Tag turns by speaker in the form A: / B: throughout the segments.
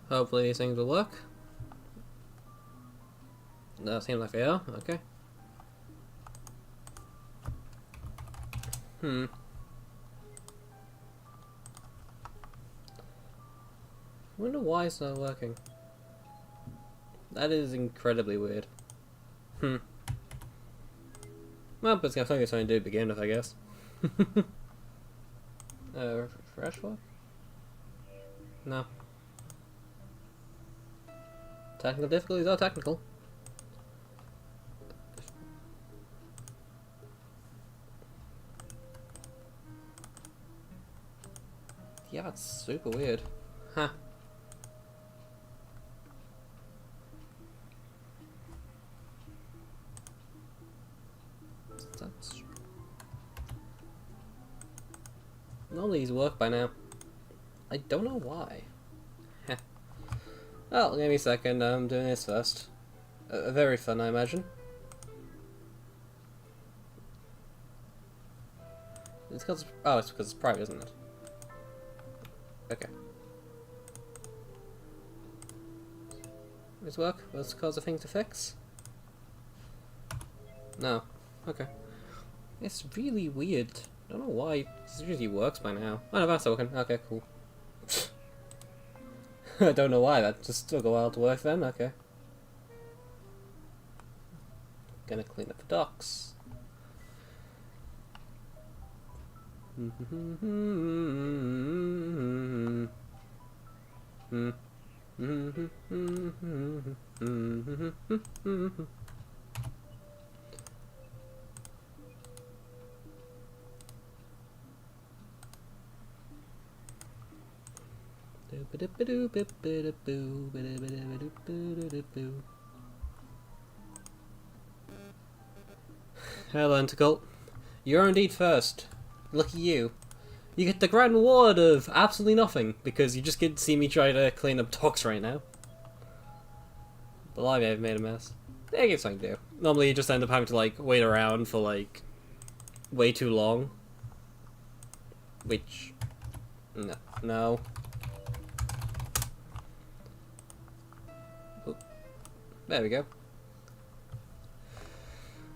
A: Hopefully these things will work. That seems like they are. Okay. I wonder why it's not working. That is incredibly weird. Well, but it's got something to do to begin with, I guess. Refresh what? No. Technical difficulties are technical. Yeah, that's super weird. Huh. That's... Normally these work by now. I don't know why. Heh. Oh, give me a second, I'm doing this first. Very fun, I imagine. It's because it's because it's private, isn't it? Okay. Does this work? Will this cause a thing to fix? No. Okay. It's really weird. I don't know why. This usually works by now. Oh no, that's working. Okay, cool. I don't know why. That just took a while to work then. Okay. Gonna clean up the docks. Hello, Tentacle. You're indeed first. Lucky you. You get the grand reward of absolutely nothing, because you just get to see me try to clean up docks right now. But I may have made a mess. I guess I can do. Normally you just end up having to, like, wait around for, like, way too long. Which... No. No. Oh. There we go.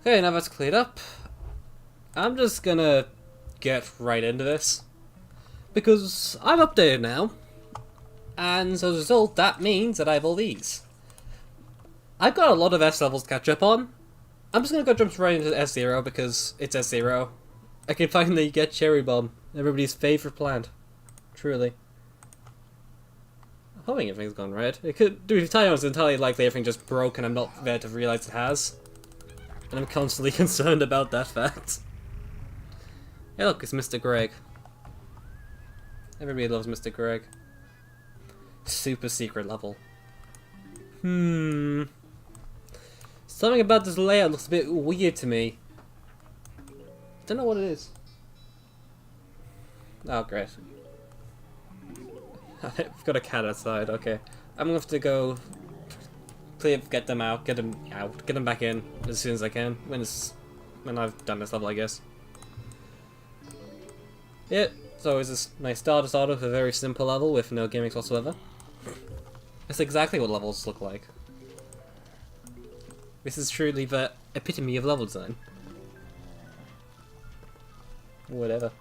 A: Okay, now that's cleared up. I'm just gonna get right into this. Because I'm updated now. And as a result, that means that I have all these. I've got a lot of S levels to catch up on. I'm just gonna go jump right into S0 because it's S0. I can finally get Cherry Bomb, everybody's favourite plant. Truly. I'm hoping everything's gone right. It could, to be entirely honest, entirely likely everything just broke and I'm not there to realise it has. And I'm constantly concerned about that fact. Hey look, it's Mr. Greg. Everybody loves Mr. Greg. Super secret level. Something about this layout looks a bit weird to me. Don't know what it is. Oh, great. I've got a cat outside, okay. I'm gonna have to go get them out, get them back in as soon as I can. When I've done this level, I guess. Yeah, it's always this nice start with a very simple level with no gimmicks whatsoever. That's exactly what levels look like. This is truly the epitome of level design. Whatever.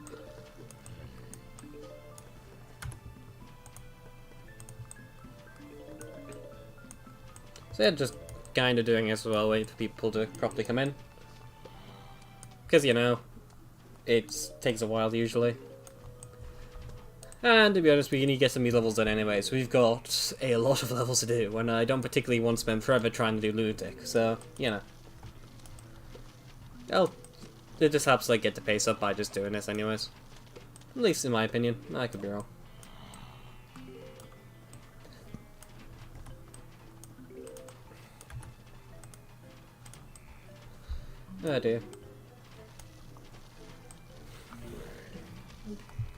A: So yeah, just kinda doing this while waiting for people to properly come in. Because, you know, it takes a while usually. And to be honest, we need to get some of these levels done anyway, so we've got a lot of levels to do, and I don't particularly want to spend forever trying to do Lunatic, so, you know. Well, it just helps, like, get the pace up by just doing this anyways. At least in my opinion. I could be wrong. Oh dear.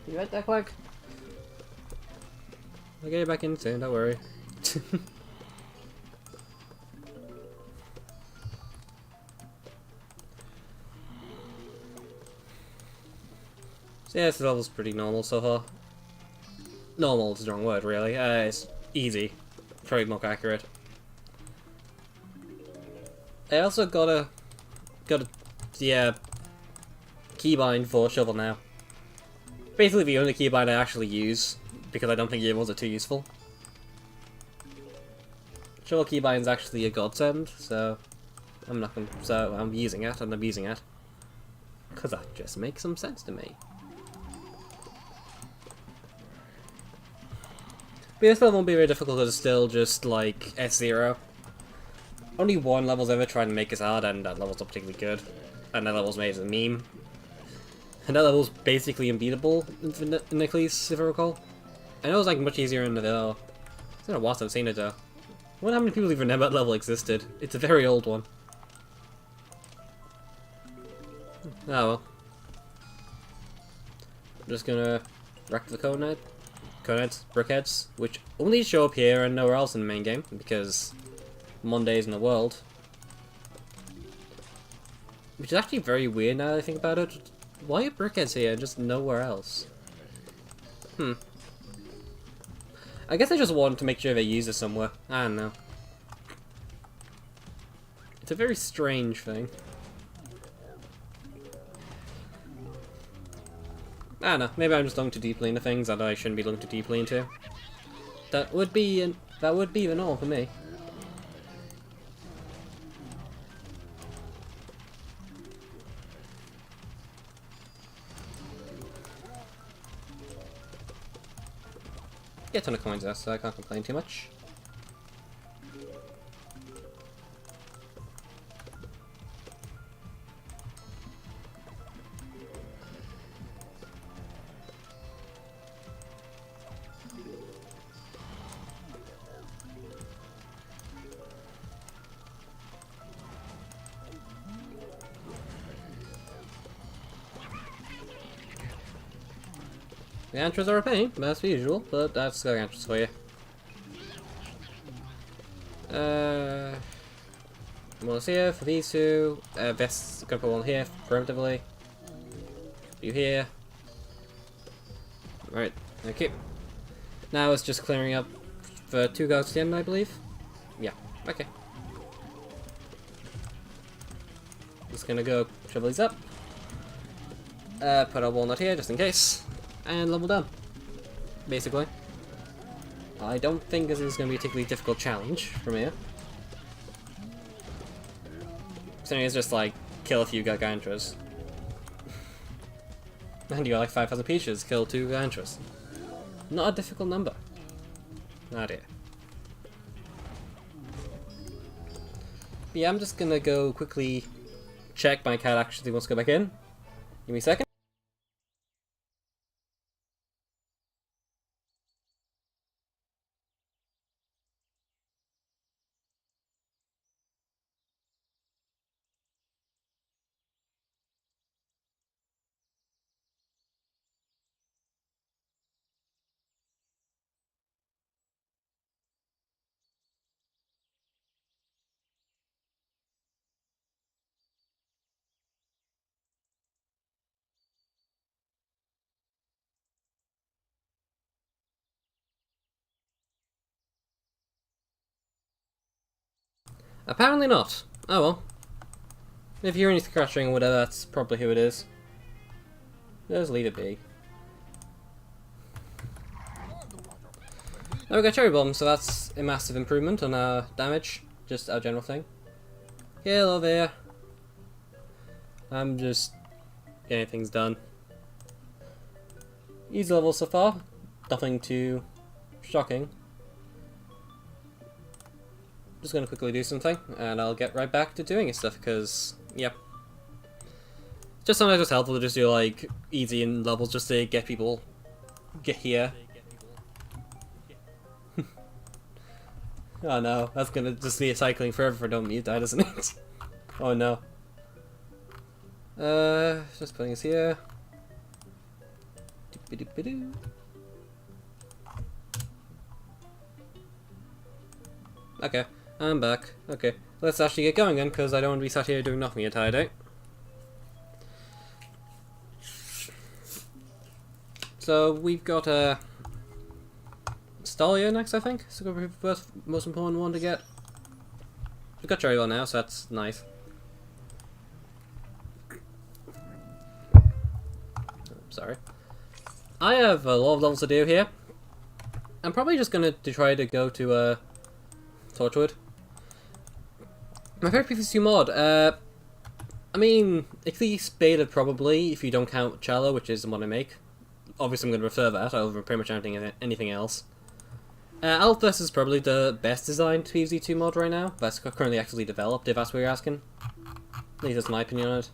A: You right there, Quack? I'll get you back in soon, don't worry. So yeah, this level's pretty normal so far. Normal is the wrong word, really. It's easy. Probably more accurate. I also got a keybind for shovel now. Basically the only keybind I actually use, because I don't think the other ones are too useful. Shovel keybind's actually a godsend, so I'm using it, and I'm using it. Because that just makes some sense to me. But this level won't be very difficult because it's still just like S0. Only one level's ever tried to make this hard, and that level's not particularly good. And that level's made as a meme. And that level's basically unbeatable in Eclise, if I recall. I know it's like much easier in the Ville. It's been a while since I've seen it though. I wonder how many people even know that level existed. It's a very old one. Oh well. I'm just gonna wreck the coneheads, brickheads, which only show up here and nowhere else in the main game, because Mondays in the world. Which is actually very weird now that I think about it. Why are brickheads here and just nowhere else? I guess I just wanted to make sure they use it somewhere. I don't know. It's a very strange thing. I don't know, maybe I'm just looking too deeply into things that I shouldn't be looking too deeply into. That would be the norm for me. Get a ton of coins there, so I can't complain too much. The Gargantuars are a pain, as per usual, but that's Gargantuars for you. One is here for these two. Vest's gonna put one here preemptively. You here. Right, okay. Now it's just clearing up for 2 guards to the end, I believe. Yeah, okay. Just gonna go shovel these up. Put a walnut here just in case. And level done. Basically. I don't think this is going to be a particularly difficult challenge from here. So it's just like, kill a few Gargantuars. And you got like 5,000 peaches, kill 2 Gargantuars. Not a difficult number. Ah dear. But yeah, I'm just gonna go quickly check my cat actually wants to go back in. Give me a second. Apparently not. Oh well. If you hear any scratching or whatever, that's probably who it is. Just leave it be. Now we got Cherry Bomb, so that's a massive improvement on our damage. Just our general thing. Hello there. I'm just getting things done. Easy level so far. Nothing too shocking. Just gonna quickly do something, and I'll get right back to doing stuff, because, yeah. Just sometimes it's helpful to just do, like, easy in levels just to get people get here. Oh no, that's gonna just be cycling forever if I don't mute that, isn't it? Oh no. Just putting us here. Doop-a-doop-a-doo. Okay. I'm back. Okay, let's actually get going then, because I don't want to be sat here doing nothing the entire day. So we've got Dahlia next, I think. It's the first, most important one to get. We've got Cherry now, so that's nice. Sorry. I have a lot of levels to do here. I'm probably just gonna try to go to Torchwood. My favorite PvC mod, I mean, Eclise beta probably, if you don't count Challow, which is the mod I make. Obviously I'm going to refer that over pretty much anything else. Alphas is probably the best designed PvZ2 mod right now. That's currently actually developed, if that's what you're asking. At least that's my opinion on it.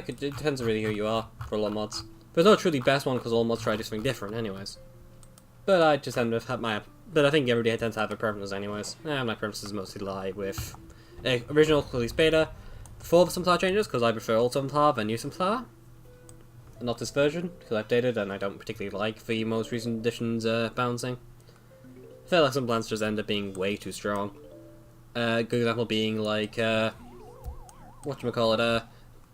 A: It depends really who you are for a lot of mods. There's no truly best one because all mods try something different anyways. But I just tend to have but I think everybody tends to have their preferences anyways. My preferences mostly lie with original Eclise beta, 4 Sunflower changes because I prefer old Sunflower than new Sunflower. Not this version, because I've updated and I don't particularly like the most recent edition's balancing. I feel like some plants just end up being way too strong. Good example being like, whatchamacallit,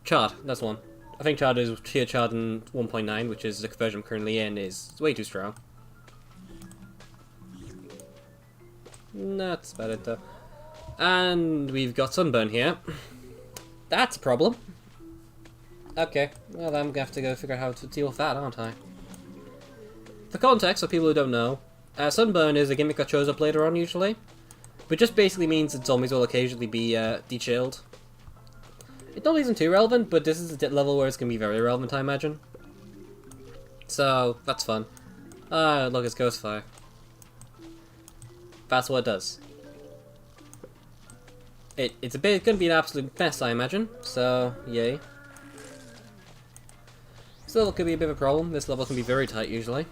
A: Chard, that's one. I think Chard is tier Chard in 1.9, which is the version I'm currently in, is way too strong. That's about it though. And we've got Sunburn here. That's a problem. Okay, well I'm gonna have to go figure out how to deal with that, aren't I? For context, for people who don't know, Sunburn is a gimmick that shows up later on usually, but just basically means that zombies will occasionally be de-chilled. It not isn't too relevant, but this is a level where it's gonna be very relevant, I imagine. So that's fun. Look, it's Ghostfire. That's what it does. It's gonna be an absolute mess, I imagine. So yay. Still, it could be a bit of a problem. This level can be very tight usually.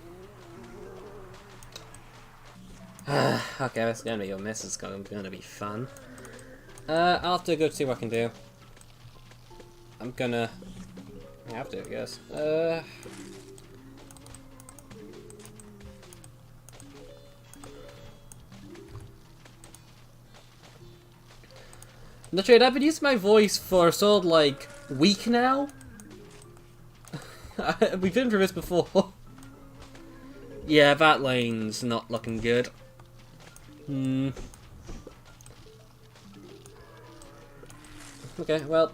A: Okay, that's gonna be a mess. It's gonna be fun. I'll have to go see what I can do. I have to, I guess. Literally, I've been using my voice for sort of like week now. We've been through this before. Yeah, that lane's not looking good. Okay, well,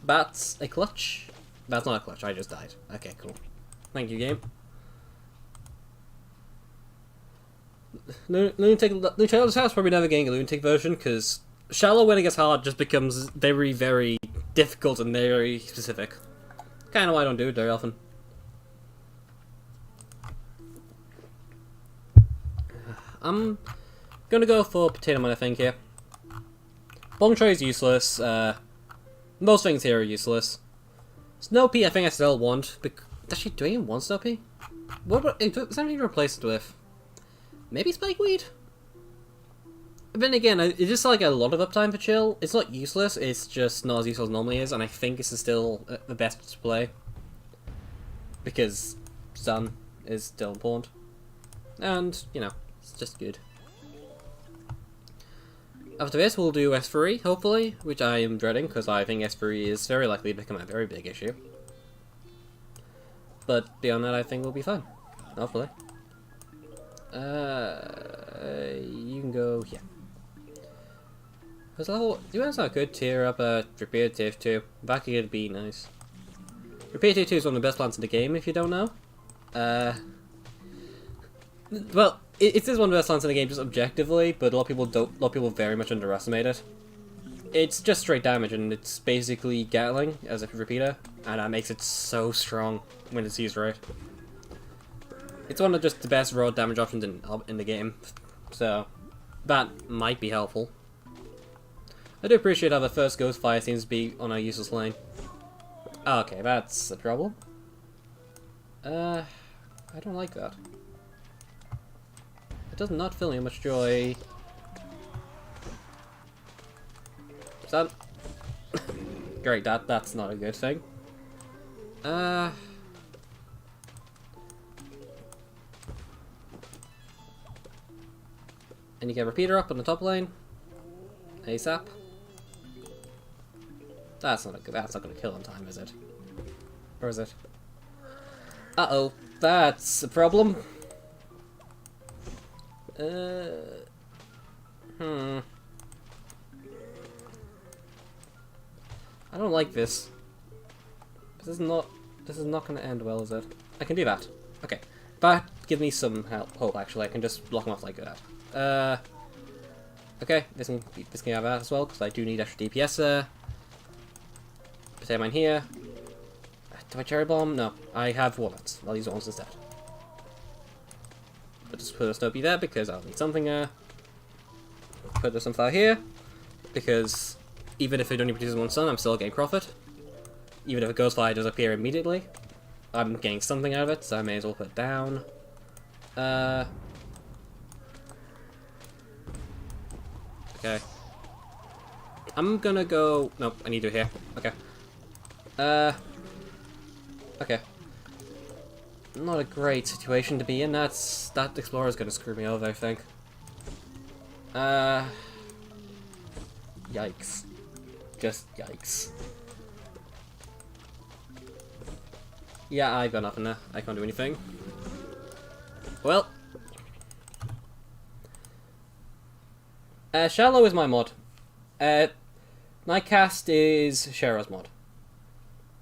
A: that's a clutch. That's not a clutch, I just died. Okay, cool. Thank you, game. Lunatic's house probably never getting a Lunatic version, because Shallow when it gets hard just becomes very, very difficult and very specific. Kinda why I don't do it very often. I'm gonna go for Potato Man, I think, here. Bomb Tray is useless. Most things here are useless. Snowpea, I think I still want. Actually, do I even want Snowpea? What is something to replace it with? Maybe Spikeweed? But then again, it's just like a lot of uptime for Chill. It's not useless, it's just not as useful as it normally is, and I think this is still the best to play. Because Sun is still important. And, you know, it's just good. After this, we'll do S3, hopefully, which I am dreading, because I think S3 is very likely to become a very big issue. But beyond that, I think we'll be fine. Hopefully. You can go here. You guys not good tier up Repair Tier 2. Back here would be nice. Repair Tier 2 is one of the best plants in the game, if you don't know. Well, it is one of the best plants in the game just objectively, but a lot of people very much underestimate it. It's just straight damage, and it's basically Gatling as a repeater, and that makes it so strong when it's used right. It's one of just the best raw damage options in the game, so that might be helpful. I do appreciate how the first Ghostfire seems to be on a useless lane. Okay, that's a problem. I don't like that. It does not fill me much joy. Is that... Great, that's not a good thing. And you get Repeater up on the top lane. ASAP. That's not gonna kill in time, is it? Or is it? Uh-oh, that's a problem. I don't like this. This is not going to end well, is it? I can do that. Okay. That gives me some hope, actually. I can just block them off like that. Okay, this can have that as well, because I do need extra DPS there. Potato mine here. Do I cherry bomb? No. I have walnuts. I'll use walnuts instead. But just put a Snoopy there, because I'll need something there. Put the sunflower here, because even if it only produces one sun, I'm still getting profit. Even if a ghost fire does appear immediately, I'm getting something out of it, so I may as well put it down. Okay. I'm gonna go... Nope, I need to do it here. Okay. Okay. Not a great situation to be in. That Explorer's gonna screw me over, I think. Yikes. Just yikes. Yeah, I've got nothing there. I can't do anything. Well. Shallow is my mod. Nightcast is Chero's mod.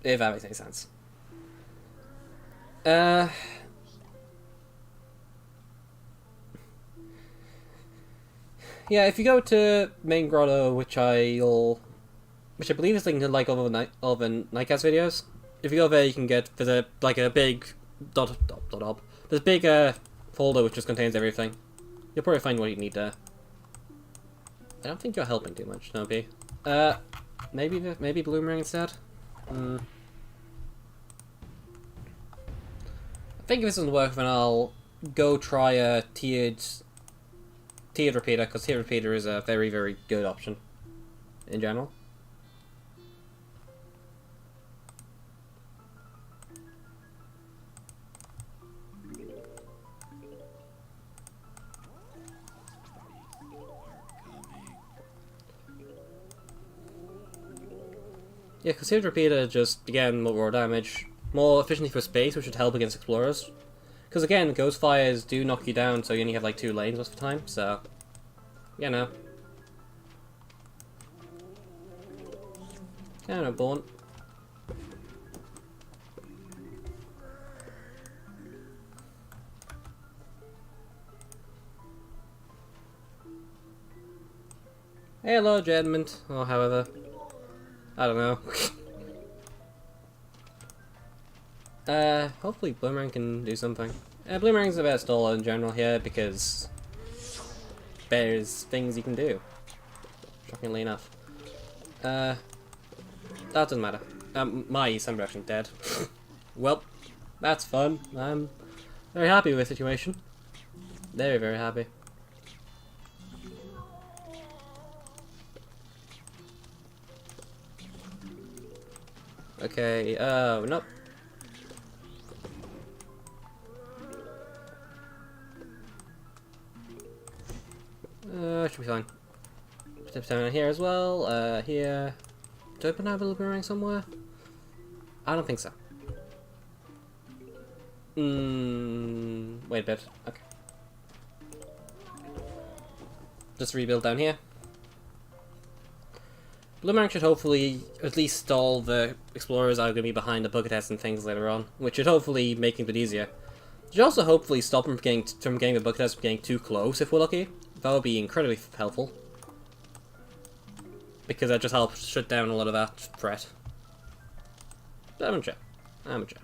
A: If that makes any sense. Yeah, if you go to main grotto, which I believe is linked to like all the Nightcast videos. If you go there, you can get there's a big there's a big folder which just contains everything. You'll probably find what you need there. I don't think you're helping too much, Snoopy. Maybe Bloomerang instead. I think if this doesn't work, then I'll go try a tiered repeater, because tiered repeater is a very, very good option in general. Yeah, because tiered repeater just, again, more raw damage, more efficiency for space, which should help against explorers. Because again, ghost fires do knock you down, so you only have like 2 lanes most of the time, so... You know. Kind of born. Hey, hello, gentlemen, or however. I don't know. Hopefully Bloomerang can do something. Bloomerang's the best all in general here, because there's things you can do. Shockingly enough. That doesn't matter. My Sun Reaction's dead. Well, that's fun. I'm very happy with the situation. Very, very happy. Okay, nope. Should be fine. Step down here as well, here. Do I open have a boomerang somewhere? I don't think so. Wait a bit. Okay. Just rebuild down here. Boomerang should hopefully at least stall the explorers that are going to be behind the bucket heads and things later on, which should hopefully make things a bit easier. It should also hopefully stop them from getting the bucket heads from getting too close if we're lucky. That would be incredibly helpful. Because that just helps shut down a lot of that threat. Amateur. Amateur.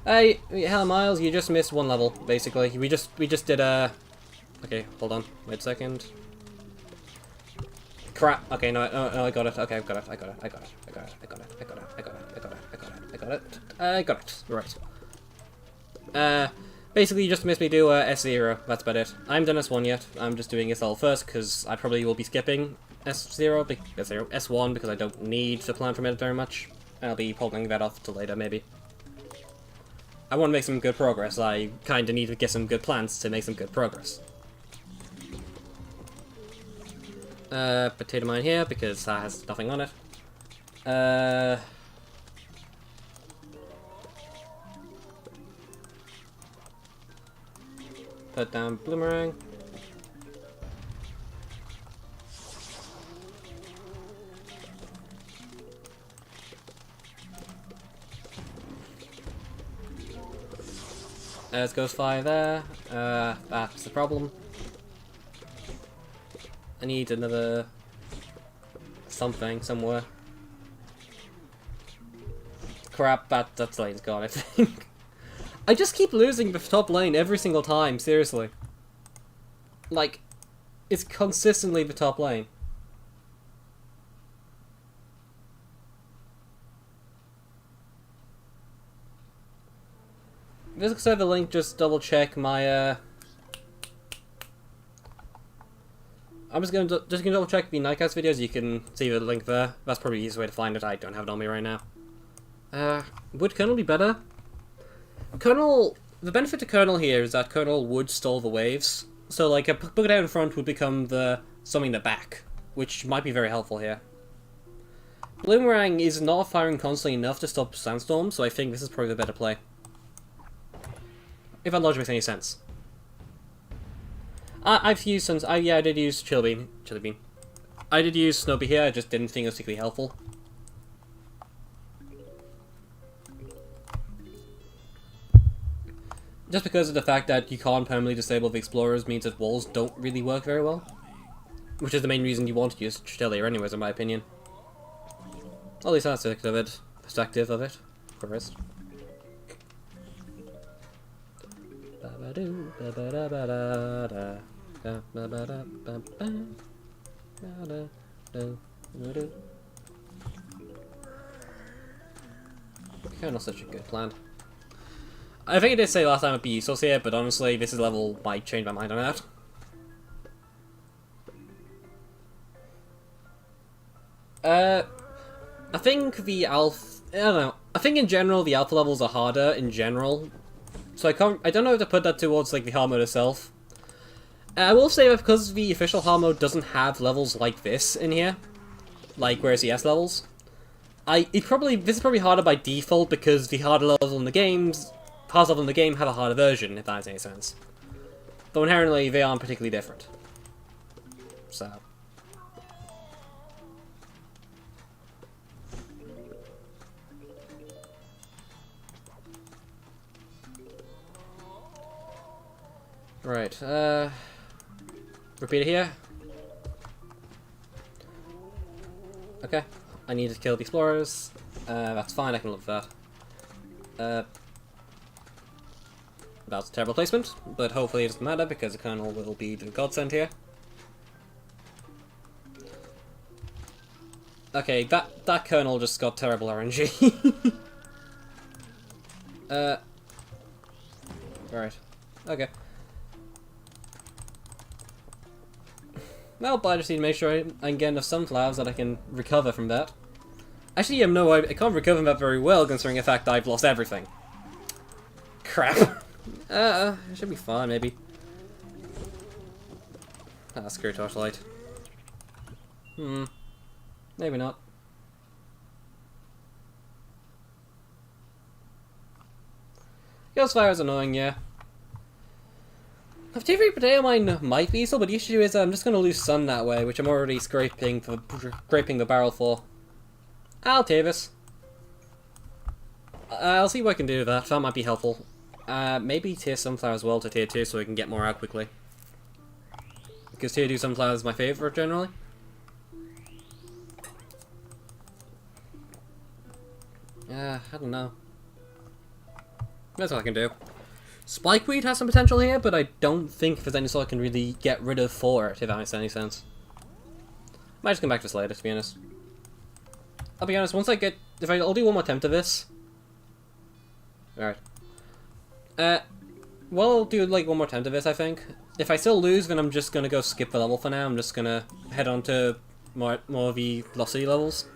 A: Hey, hell Miles, you just missed one level, basically. We just did okay, hold on. Wait a second. Crap. Okay, no, I got it. Okay, I got it. I got it. Right. Basically, you just missed me do S0. That's about it. I haven't done S1 yet. I'm just doing SL first, because I probably will be skipping S1, because I don't need to plan from it very much. I'll be pulling that off till later, maybe. I want to make some good progress. I kind of need to get some good plans to make some good progress. Potato mine here, because that has nothing on it. Put down Bloomerang. There's Ghost Fire there. That's the problem. I need another something somewhere. Crap, that lane's gone, I think. I just keep losing the top lane every single time, seriously. Like, it's consistently the top lane. This server link, just double check my I'm just gonna double check the Nightcast videos. You can see the link there. That's probably the easiest way to find it. I don't have it on me right now. Would Colonel be better? Colonel, the benefit to Colonel here is that Colonel would stall the waves. So like a Book Down in front would become something in the back, which might be very helpful here. Bloomerang is not firing constantly enough to stop Sandstorm, so I think this is probably the better play. If that logic makes any sense. I've used some. Yeah, I did use Chili Bean. I did use Snowbee here. I just didn't think it was particularly helpful. Just because of the fact that you can't permanently disable the explorers means that walls don't really work very well, which is the main reason you want to use Chili, anyways, in my opinion. At least that's a good perspective of it, first. Colonel's such a good plan. I think I did say last time it'd be useless here, but honestly, this level might change my mind on that. I think the alpha... I don't know. I think in general the alpha levels are harder in general. So I don't know if to put that towards like the hard mode itself. I will say that because the official hard mode doesn't have levels like this in here, like whereas the S levels, this is probably harder by default because the harder levels in the game have a harder version, if that makes any sense. Though inherently they aren't particularly different. So. Right, repeat it here. Okay, I need to kill the explorers. That's fine, I can live with that. That's a terrible placement, but hopefully it doesn't matter because the Colonel will be the godsend here. Okay, that Colonel just got terrible RNG. Right, okay. Well, but I just need to make sure I can get enough sunflowers that I can recover from that. Actually, I can't recover from that very well, considering the fact that I've lost everything. Crap. It should be fine, maybe. Screw Torchlight. Maybe not. Ghost Fire is annoying, yeah. TV Potato Mine might be so, but the issue is I'm just going to lose Sun that way, which I'm already scraping the barrel for. I'll take this. I'll see what I can do with that. That might be helpful. Maybe tier Sunflower as well to tier 2 so we can get more out quickly. Because tier 2 Sunflower is my favourite generally. I don't know. That's what I can do. Spikeweed has some potential here, but I don't think there's any sort I can really get rid of for it, if that makes any sense. Might just come back to this later, to be honest. I'll be honest, I'll do one more attempt of this. Alright. Well, I'll do like one more attempt of this, I think. If I still lose, then I'm just gonna go skip the level for now. I'm just gonna head on to more of the Velocity levels.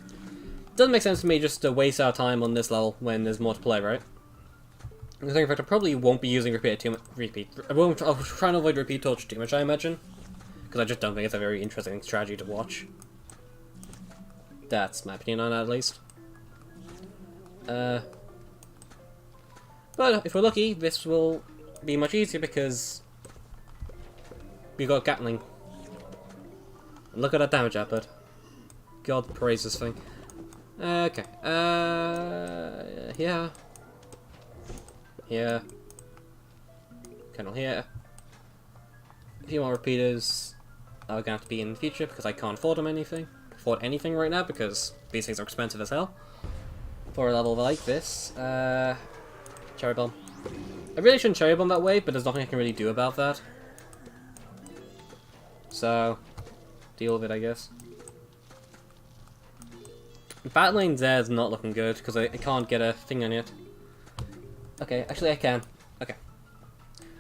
A: Doesn't make sense to me just to waste our time on this level when there's more to play, right? In fact, I probably won't be using I'll try and avoid repeat torch too much, I imagine. Because I just don't think it's a very interesting strategy to watch. That's my opinion on that, at least. But if we're lucky, this will be much easier because You got Gatling. Look at that damage output. God praise this thing. Okay. Yeah. Here. Kennel here. A few more repeaters are gonna have to be in the future because I can't afford anything right now because these things are expensive as hell. For a level like this. Cherry Bomb. I really shouldn't Cherry Bomb that way, but there's nothing I can really do about that. So, deal with it, I guess. Battle lane there is not looking good because I can't get a thing on it. Okay, actually I can. Okay.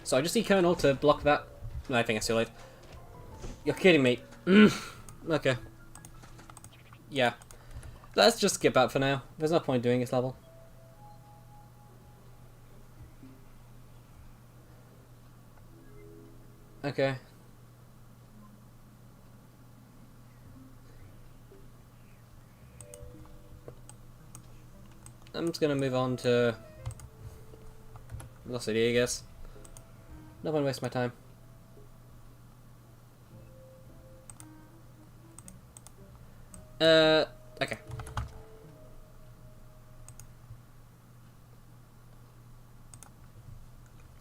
A: So I just need Colonel to block that. No, I think it's too late. You're kidding me. Okay. Yeah. Let's just skip out for now. There's no point doing this level. Okay. I'm just gonna move on to Velocity, I guess. Not gonna waste my time. Okay.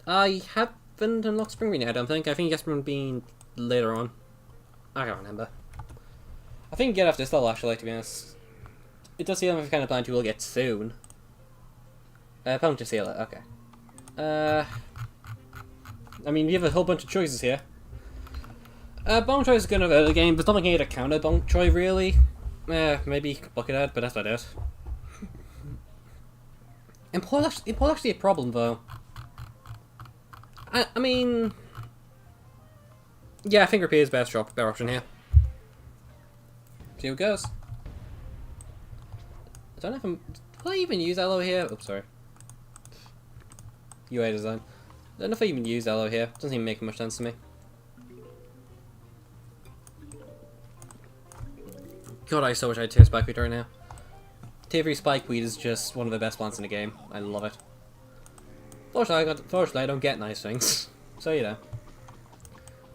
A: I haven't unlocked Spring Green yet, I don't think. I think it's Spring Bean later on. I can't remember. I think get off this level, actually, to be honest. It does seem like the kind of plant you will get soon. Puncture Sealer, okay. I mean, you have a whole bunch of choices here. Bone Troy is kind of early game. There's nothing here to counter Bone Troy, really. Maybe Buckethead, but that's about it. Impulse actually a problem, though. I mean... Yeah, I think Repair is better option here. See how it goes. I don't know if I'm... Will I even use Aloe here? Oops, sorry. UI design. I don't know if I even use Aloe here. Doesn't even make much sense to me. God, I so wish I had Tier Spikeweed right now. Tier 3 Spikeweed is just one of the best plants in the game. I love it. Fortunately, I don't get nice things. So, you know.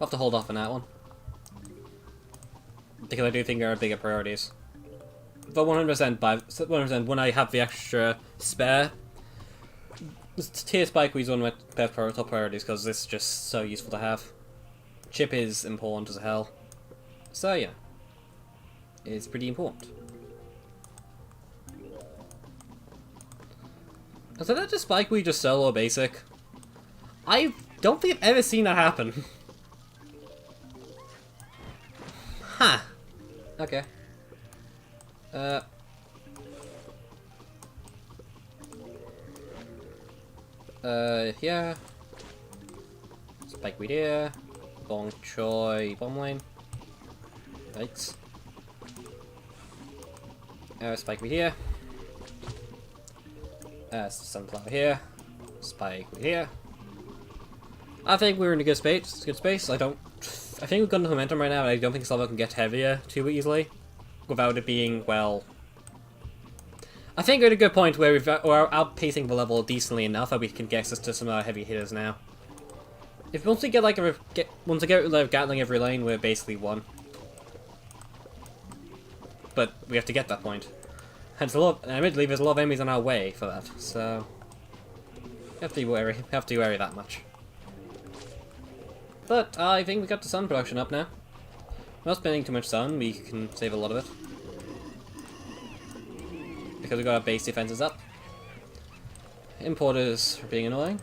A: I'll have to hold off on that one. Because I do think there are bigger priorities. But 100% when I have the extra spare, Tier Spikeweed is one of my top priorities because it's just so useful to have. Chip is important as hell. So, yeah. It's pretty important. So that just Spikeweed just solo basic? I don't think I've ever seen that happen. Huh. Okay. Yeah. Spikeweed here. Bong Choi bomb lane. Yikes. Spikeweed here. Sunflower here. Spikeweed here. I think we're in a good space. I think we've got enough momentum right now, and I don't think this level can get heavier too easily, without it being, well... I think we're at a good point where we're outpacing the level decently enough that we can get access to some heavy hitters now. If once we get like once we get like Gatling every lane, we're basically won. But we have to get that point. And admittedly, there's a lot of enemies on our way for that, so have to be wary that much. But I think we got the sun production up now. We're not spending too much sun, we can save a lot of it. Because we got our base defenses up. Importers are being annoying.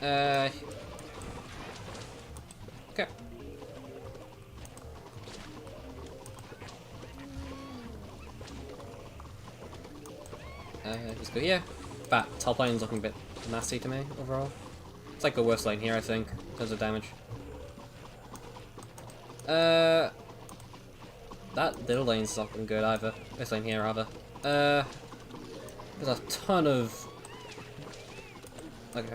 A: Okay. Let's go here. That top lane is looking a bit nasty to me overall. It's like the worst lane here, I think, in terms of damage. That little lane's not looking good either. This lane here, rather. There's a ton of... Okay.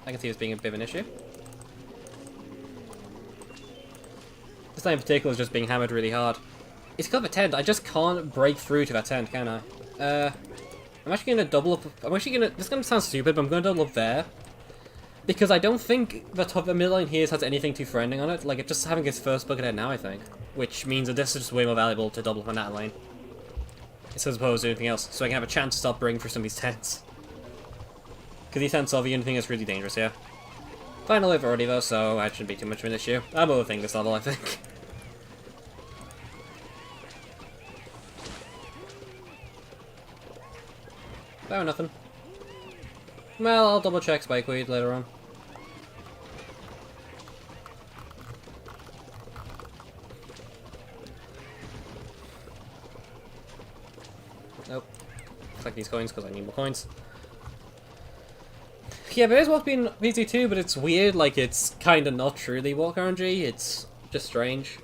A: I can see this being a bit of an issue. This lane in particular is just being hammered really hard. It's got a tent, I just can't break through to that tent, can I? I'm actually gonna double up. This is gonna sound stupid, but I'm gonna double up there. Because I don't think the top of Midline here has anything too threatening on it. Like, it's just having its first bucket head now, I think. Which means that this is just way more valuable to double from that lane. As opposed to anything else. So I can have a chance to stop bringing for some of these tents. Because these tents are the only thing that's really dangerous here. Final wave already though, so that shouldn't be too much of an issue. I'm overthinking this level, I think. Fair nothing. Well, I'll double check Spikeweed later on. Nope. Collect these coins because I need more coins. Yeah, but it's what's been VC2, but it's weird, like it's kinda not truly walk RNG, it's just strange.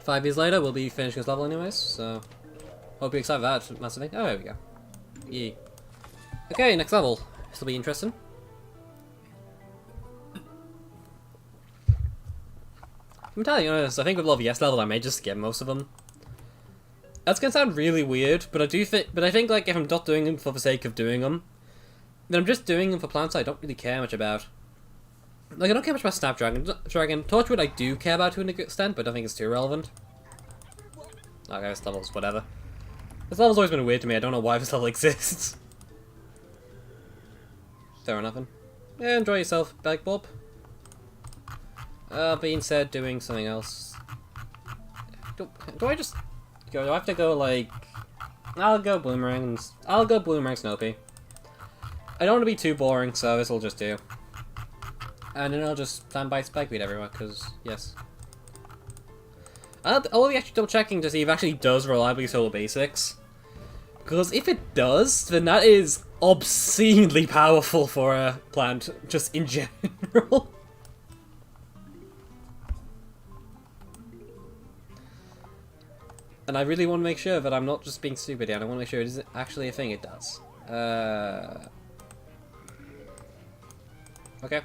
A: Five years later, we'll be finishing this level anyways, so hope you're excited for that massive thing. Oh, there we go. Yee. Okay, next level. This will be interesting. I'm telling you honest, I think with Love Yes level I may just skip most of them. That's gonna sound really weird, but I think like if I'm not doing them for the sake of doing them, then I'm just doing them for plants I don't really care much about. Like, I don't care much about Snapdragon. Torchwood I do care about to an extent, but I don't think it's too relevant. Okay, this level's whatever. This level's always been weird to me, I don't know why this level exists. Fair enough. Yeah, enjoy yourself, Bag Bob. Being said, doing something else. Do I just go? Do I have to go like? I'll go Bloomerang. I'll go Bloomerang Snoopy. I don't want to be too boring, so this will just do. And then I'll just stand by Spikeweed everywhere, because yes. I'll be actually double checking to see if it actually does reliably solo basics. Because if it does, then that is obscenely powerful for a plant, just in general. And I really want to make sure that I'm not just being stupid here, and I want to make sure it is actually a thing it does. Okay.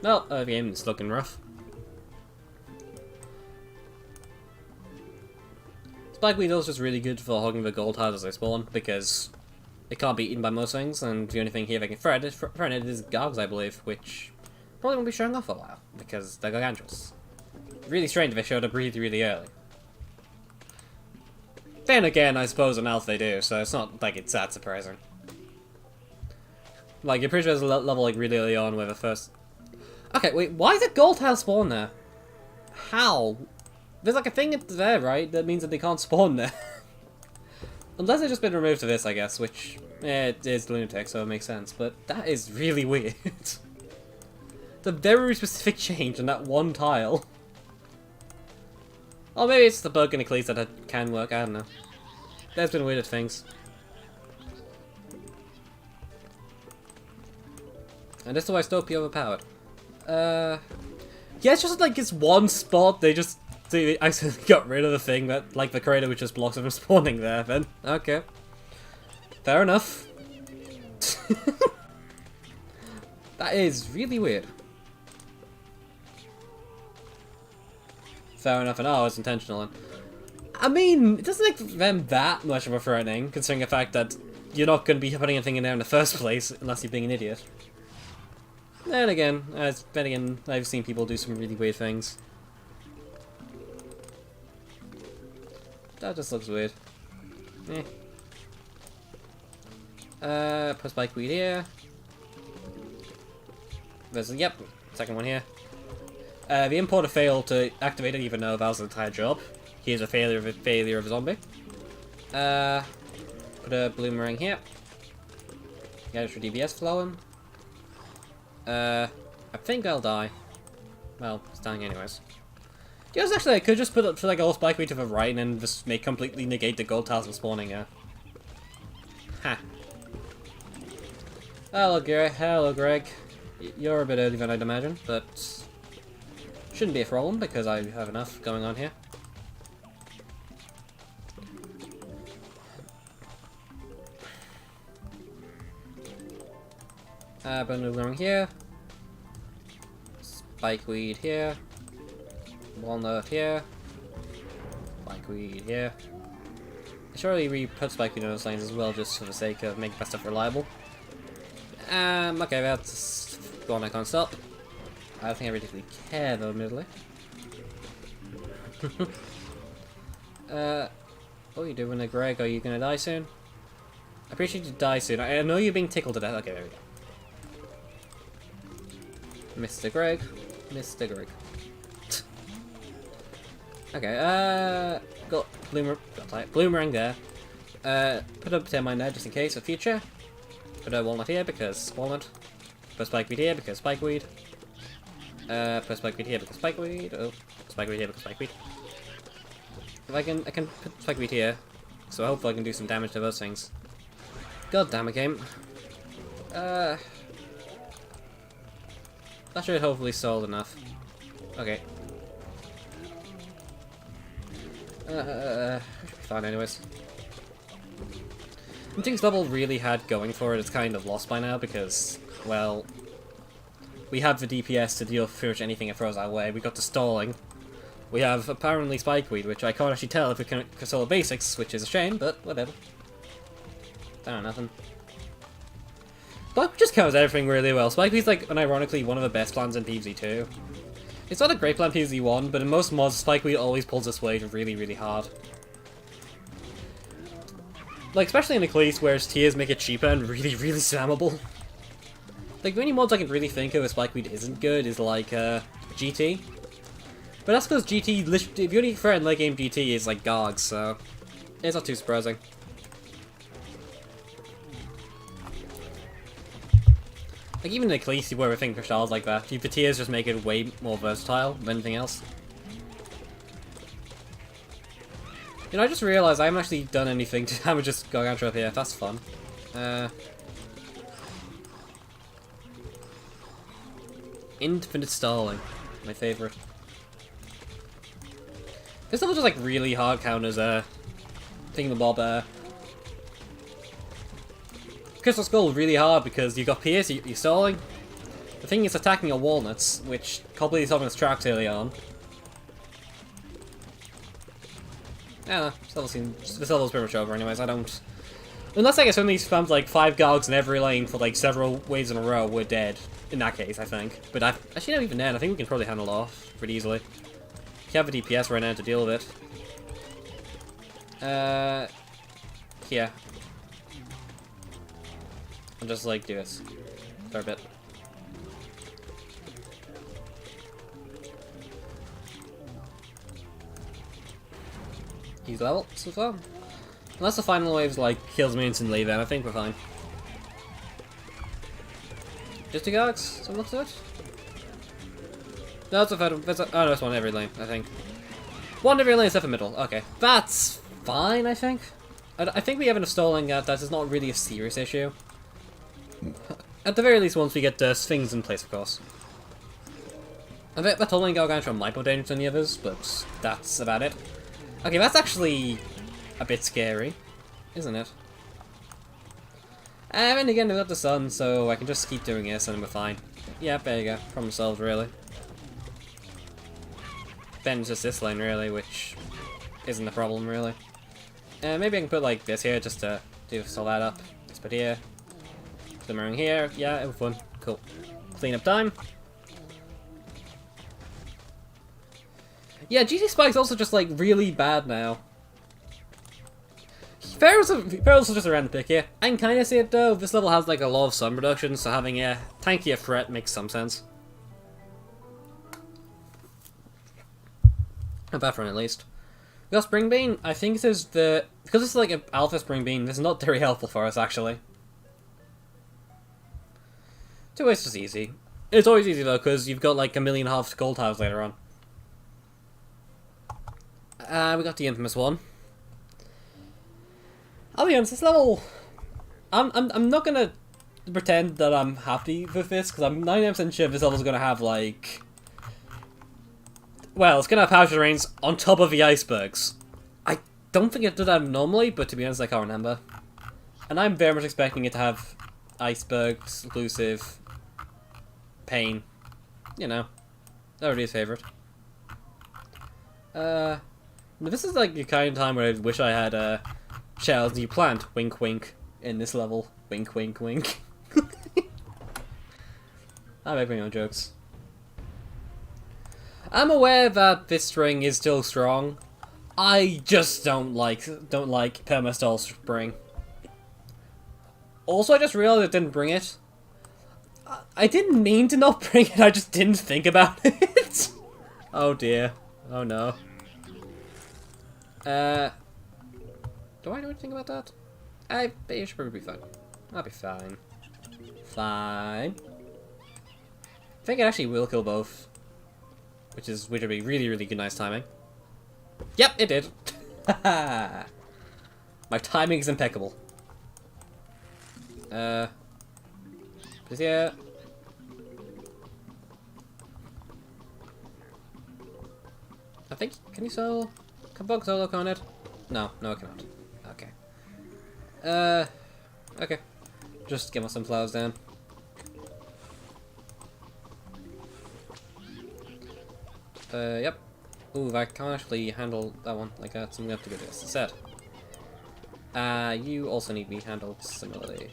A: Well, the game is looking rough. Spikeweed is just really good for hogging the gold tiles as they spawn, because it can't be eaten by most things, and the only thing here they can threaten it is Gargs, I believe, which probably won't be showing off for a while, because they're gargantuous. Really strange if they showed up really, really early. Then again, I suppose on Elf they do, so it's not like it's that surprising. Like, you're pretty sure there's a level like really early on where the first... Okay, wait, why is a gold tile spawn there? How? There's like a thing there, right? That means that they can't spawn there. Unless they've just been removed to this, I guess, which... it is Lunatic, so it makes sense, but that is really weird. It's a very specific change in that one tile. Or maybe it's the bug in Eclise that can work, I don't know. There's been weird things. And this is why Stopey overpowered. Yeah, it's just like this one spot, they accidentally got rid of the thing that, like, the creator which just blocks them from spawning there, then. Okay. Fair enough. That is really weird. Fair enough, and oh, it's intentional. I mean, it doesn't make them that much of a threatening, considering the fact that you're not going to be putting anything in there in the first place, unless you're being an idiot. Then again, I've seen people do some really weird things. That just looks weird. Put Spikeweed here. There's yep, second one here. The importer failed to activate it, even though that was the entire job. Here's a failure of a zombie. Put a Bloomerang here. Get extra DBS flowing. I think I'll die. Well, it's dying anyways. Yes, actually, I could just put up for like a whole Spikeweed to the right and then just completely negate the gold tiles from spawning. Ha. Hello, Greg. Hello, Greg. You're a bit early than I'd imagine, but shouldn't be a problem because I have enough going on here. Bundle here. Spikeweed here. Walnut here. Spikeweed here. Surely we put Spikeweed in those lanes as well, just for the sake of making that stuff reliable. Okay, that's one I can't stop. I don't think I particularly care though, admittedly. What are you doing there, Greg? Are you gonna die soon? I appreciate you die soon. I know you're being tickled to death. Okay, there we go. Mr. Greg. Mr. Greg. Okay, got Bloomerang there. Put a Potato Mine there just in case for future. Put a Walnut here because Walnut. Put Spikeweed here because Spikeweed. Put Spikeweed here because Spikeweed. Oh, Spikeweed here because Spikeweed. If I can put Spikeweed here, so hopefully I can do some damage to those things. God damn it, game. That should hopefully solve enough. Okay. Should be fine anyways. I think Level really had going for it. It's kind of lost by now because, well, we have the DPS to deal with pretty much anything it throws our way. We got the stalling. We have apparently Spikeweed, which I can't actually tell if we can control the basics, which is a shame, but whatever. Don't know nothing. Spikeweed just covers everything really well. Spikeweed's like, unironically, one of the best plans in PvZ 2. It's not a great plan in PvZ 1, but in most mods, Spikeweed always pulls this weight really, really hard. Like, especially in Eclise, where its tiers make it cheaper and really, really spammable. Like, the only mods I can really think of where Spikeweed isn't good is, like, GT. But that's because GT, the only threat in late game GT is, like, Gogs, so it's not too surprising. Like, even in Eclise, where everything for styles like that, the tiers just make it way more versatile than anything else. You know, I just realized I haven't actually done anything to damage this Gargantua up here. That's fun. Infinite stalling. My favorite. This level just like really hard counters thingamabob Crystal Skull really hard because you've got PS, you're stalling. The thing is attacking your walnuts, which completely stopping its tracks early on. Yeah, this level's pretty much over anyways, I don't... Unless I get some of these spams like 5 Gogs in every lane for like several waves in a row, we're dead. In that case, I think. But actually not even then, I think we can probably handle it off pretty easily. We have a DPS right now to deal with it. Yeah. I'll just like do this for a bit. He's level so far. Unless the final waves like kills me instantly, then I think we're fine. Just 2 Gogs, so looks to it. No, it's a fed. Oh no, it's one every lane, I think. One every lane except for middle. Okay, that's fine, I think. I think we have enough stalling that is not really a serious issue. At the very least, once we get the Sphinx in place, of course. I bet that holding Gargantua might be more dangerous than the others, but that's about it. Okay, that's actually a bit scary, isn't it? And again, we've got the sun, so I can just keep doing this and we're fine. Yeah, there you go. Problem solved, really. Then it's just this lane, really, which isn't a problem, really. Maybe I can put, like, this here just to fill that up. Just put here. Glimmering here. Yeah, it was fun. Cool. Cleanup time. Yeah, GT Spike's also just, like, really bad now. Feral's just a random pick here. I can kind of see it, though. This level has, like, a lot of sun reduction, so having a tankier threat makes some sense. Not bad for him, at least. We got Spring Bean. I think this is the... Because this is, like, an Alpha Spring Bean, this is not very helpful for us, actually. 2 ways is easy. It's always easy, though, because you've got, like, 1,500,000 gold tiles later on. We got the infamous one. I'll be honest, this level... I'm not gonna pretend that I'm happy with this, because I'm 99% sure this level's gonna have, like... Well, it's gonna have power terrains on top of the icebergs. I don't think it did that normally, but to be honest, I can't remember. And I'm very much expecting it to have icebergs, exclusive, pain. You know, everybody's favorite. This is like the kind of time where I wish I had shells you plant, wink wink, in this level. Wink wink wink. I make my own jokes. I'm aware that this string is still strong. I just don't like permastall spring. Also, I just realized I didn't bring it. I didn't mean to not bring it, I just didn't think about it. Oh dear. Oh no. Do I know anything about that? I bet you should probably be fine. I'll be fine. Fine. I think it actually will kill both. Which would be really, really good, nice timing. Yep, it did. My timing is impeccable. Yeah. I think, can you sell? Can bug solo con it? No, I cannot. Okay. Okay. Just get my sunflowers down. Yep. Ooh, I can't actually handle that one like that, so I'm gonna have to go do this instead. You also need to be handled similarly.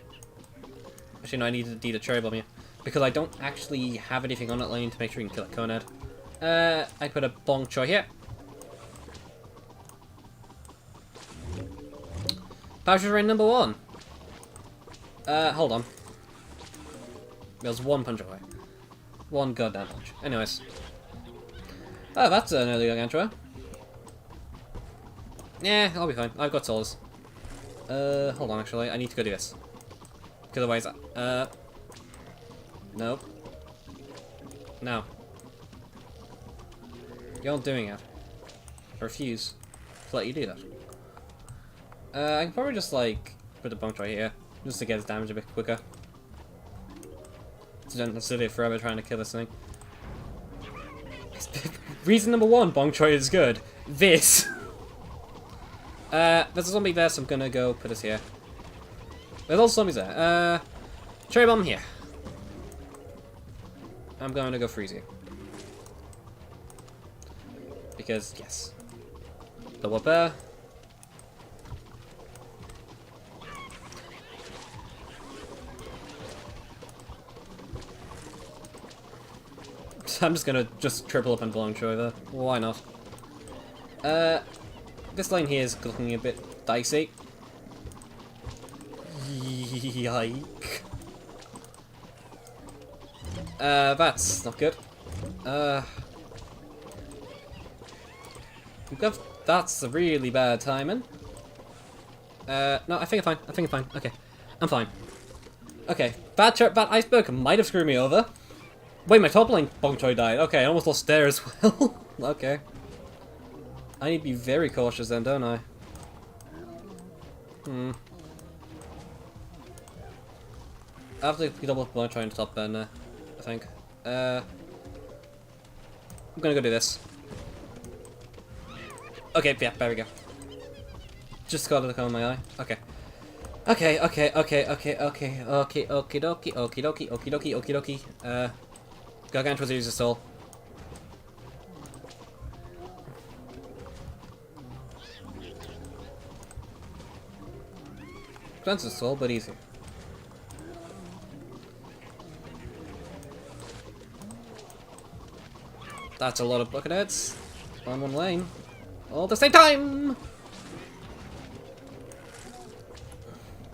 A: Actually, no, I need a cherry bomb here. Because I don't actually have anything on that lane to make sure you can kill that Conad. I put a bong choy here. Power rain number 1. Hold on. There's one punch away. One goddamn punch. Anyways. Oh, that's an early Gargantua. Yeah, I'll be fine. I've got souls. Hold on, actually. I need to go do this. Because otherwise, nope. No. You're not doing it. I refuse to let you do that. I can probably just, like, put the bunch right here. Just to get his damage a bit quicker. So don't sit here forever trying to kill this thing. Reason number 1, Bong Choi is good. This. There's a zombie there, so I'm gonna go put this here. There's also zombies there. Cherry bomb here. I'm going to go freeze you. Because, yes. The whopper. I'm just gonna triple up and Bong Choi there. Why not? This lane here is looking a bit dicey. Yike. That's not good. That's a really bad timing. No, I think I'm fine. I think I'm fine. Okay. I'm fine. Okay. Bad iceberg might have screwed me over. Wait, my top lane Bong Choi died. Okay, I almost lost there as well. Okay. I need to be very cautious then, don't I? I have to double Bong Choi into top then, I think. I'm gonna go do this. Okay, yeah, there we go. Just got a look on my eye. Okay. Okay. Okie dokie. Gargantua's used his soul. Grants his soul, but easy. That's a lot of bucketheads on one lane. All at the same time!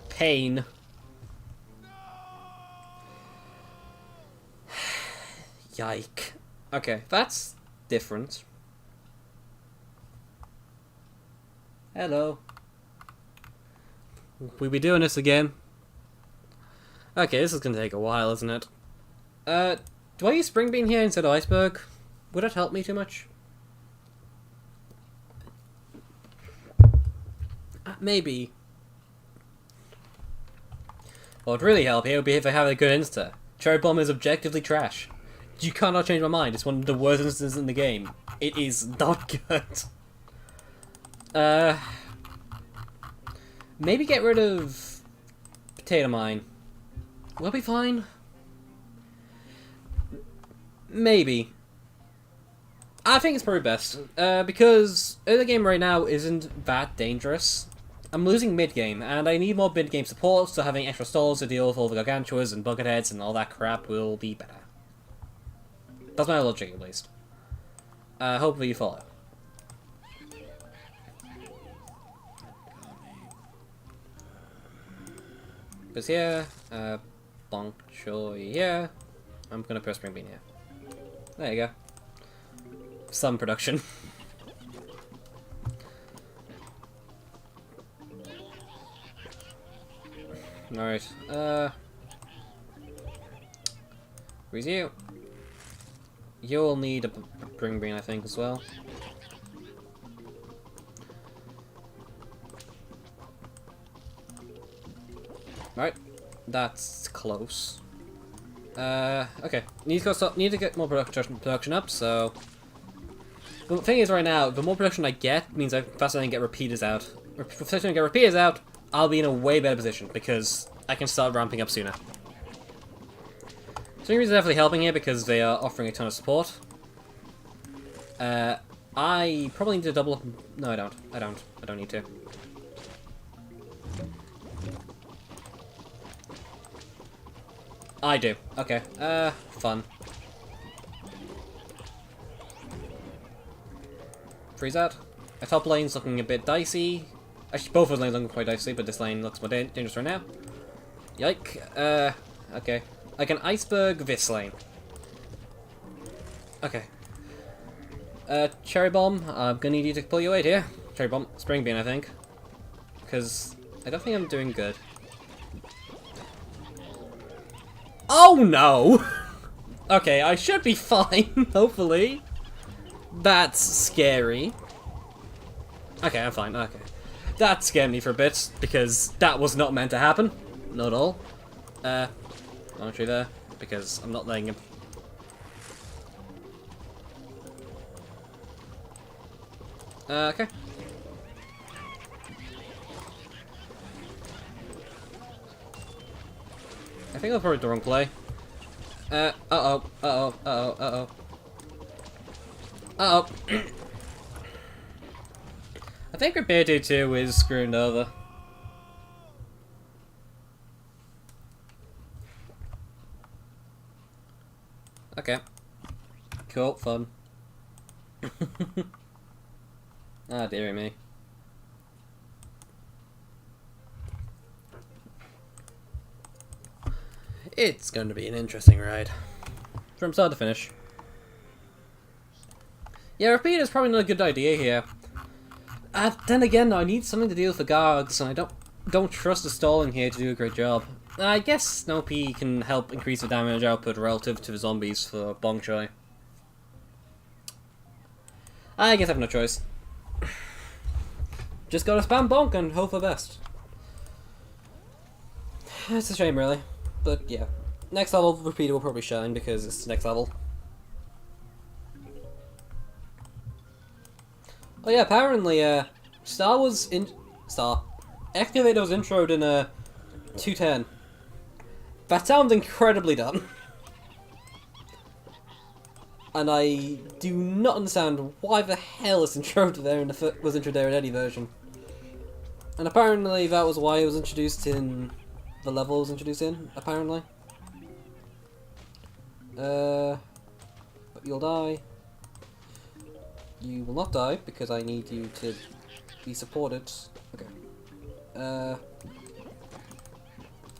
A: Pain. Yike. Okay, that's different. Hello. We be doing this again. Okay, this is gonna take a while, isn't it? Do I use Spring Bean here instead of Iceberg? Would it help me too much? Maybe. What would really help here would be if I have a good insta. Cherry Bomb is objectively trash. You cannot change my mind. It's one of the worst instances in the game. It is not good. Maybe get rid of Potato Mine. Will it be fine? Maybe. I think it's probably best, because early game right now isn't that dangerous. I'm losing mid-game, and I need more mid-game support, so having extra stalls to deal with all the gargantuas and bucketheads and all that crap will be better. That's my logic, at least. Hopefully you follow. Because here, bonk choy here. I'm gonna put spring bean here. There you go. Some production. Alright, where's you? You'll need a spring bean, I think, as well. Right, that's close. Okay. Need to get more production up. So the thing is, right now, the more production I get means I faster I can get repeaters out. Faster I get repeaters out, I'll be in a way better position because I can start ramping up sooner. Swing is definitely helping here because they are offering a ton of support. I probably need to double up. No, I don't. I don't need to. I do. Okay. Fun. Freeze out. My top lane's looking a bit dicey. Actually, both of the lanes looking quite dicey, but this lane looks more dangerous right now. Yike. Okay. I can iceberg this lane. Okay. Cherry Bomb, I'm gonna need you to pull your weight here. Cherry Bomb, Spring Bean, I think. Because I don't think I'm doing good. Oh no! Okay, I should be fine, hopefully. That's scary. Okay, I'm fine, okay. That scared me for a bit, because that was not meant to happen. Not at all. Launcher there, because I'm not letting him. Okay. I think I'll probably the wrong play. Uh-oh. I think Repair Day 2 is screwing over. Okay. Cool, fun. Ah, dearie me. It's going to be an interesting ride. From start to finish. Yeah, repeat is probably not a good idea here. Then again, I need something to deal with the Gargs, and I don't trust the stalling here to do a great job. I guess Snow Pea can help increase the damage output relative to the zombies for Bong Choy. I guess I have no choice. Just gotta spam Bonk and hope for the best. It's a shame, really. But yeah. Next level, Repeater will probably shine because it's the next level. Oh yeah, apparently, Excavator was introed in, 210. That sounds incredibly dumb. And I do not understand why the hell it's introed there was introed there in any version. And apparently that was why it was introduced in the level it was introduced in, apparently. But you'll die. You will not die because I need you to be supported. Okay.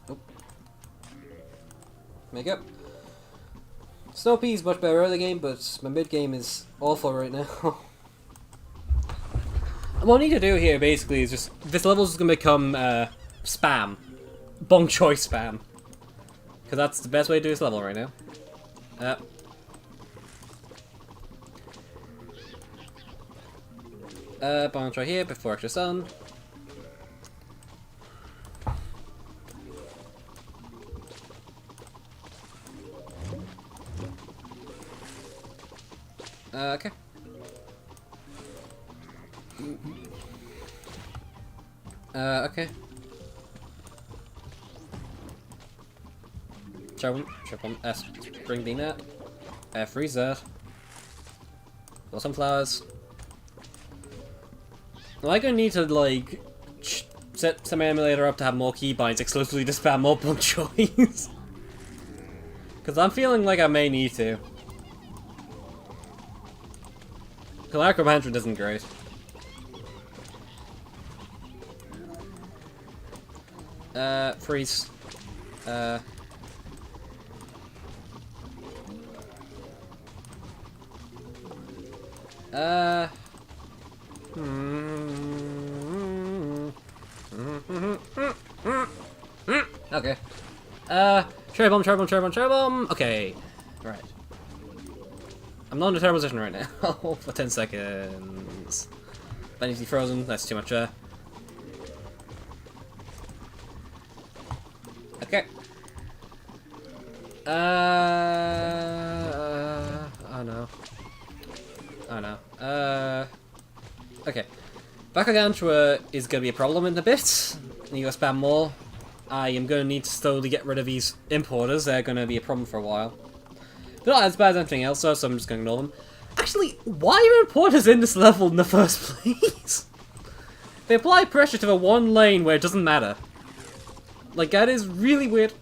A: Nope. Make up. Snow Pea is much better early game, but my mid game is awful right now. What I need to do here basically is just this level is gonna become spam, Bong Choy spam, because that's the best way to do this level right now. Bong Choy here before extra sun. Okay. Okay. Chop him, S, Spring Bean that. Freeze that. Got sunflowers. Am I gonna need to, like, set some emulator up to have more keybinds exclusively to spam more bug choice? Because I'm feeling like I may need to. Because Acro Management isn't great. Freeze. Okay. Cherry bomb, cherry bomb, cherry bomb, cherry bomb. Okay. Right. I'm not in a terrible position right now. For 10 seconds. I need to be frozen. That's too much. Okay. Oh no. Oh no. Okay. Baccagantua is going to be a problem in a bit. You gotta spam more. I am going to need to slowly get rid of these importers. They're going to be a problem for a while. They're not as bad as anything else, though, so I'm just going to ignore them. Actually, why are importers in this level in the first place? They apply pressure to the one lane where it doesn't matter. Like, that is really weird.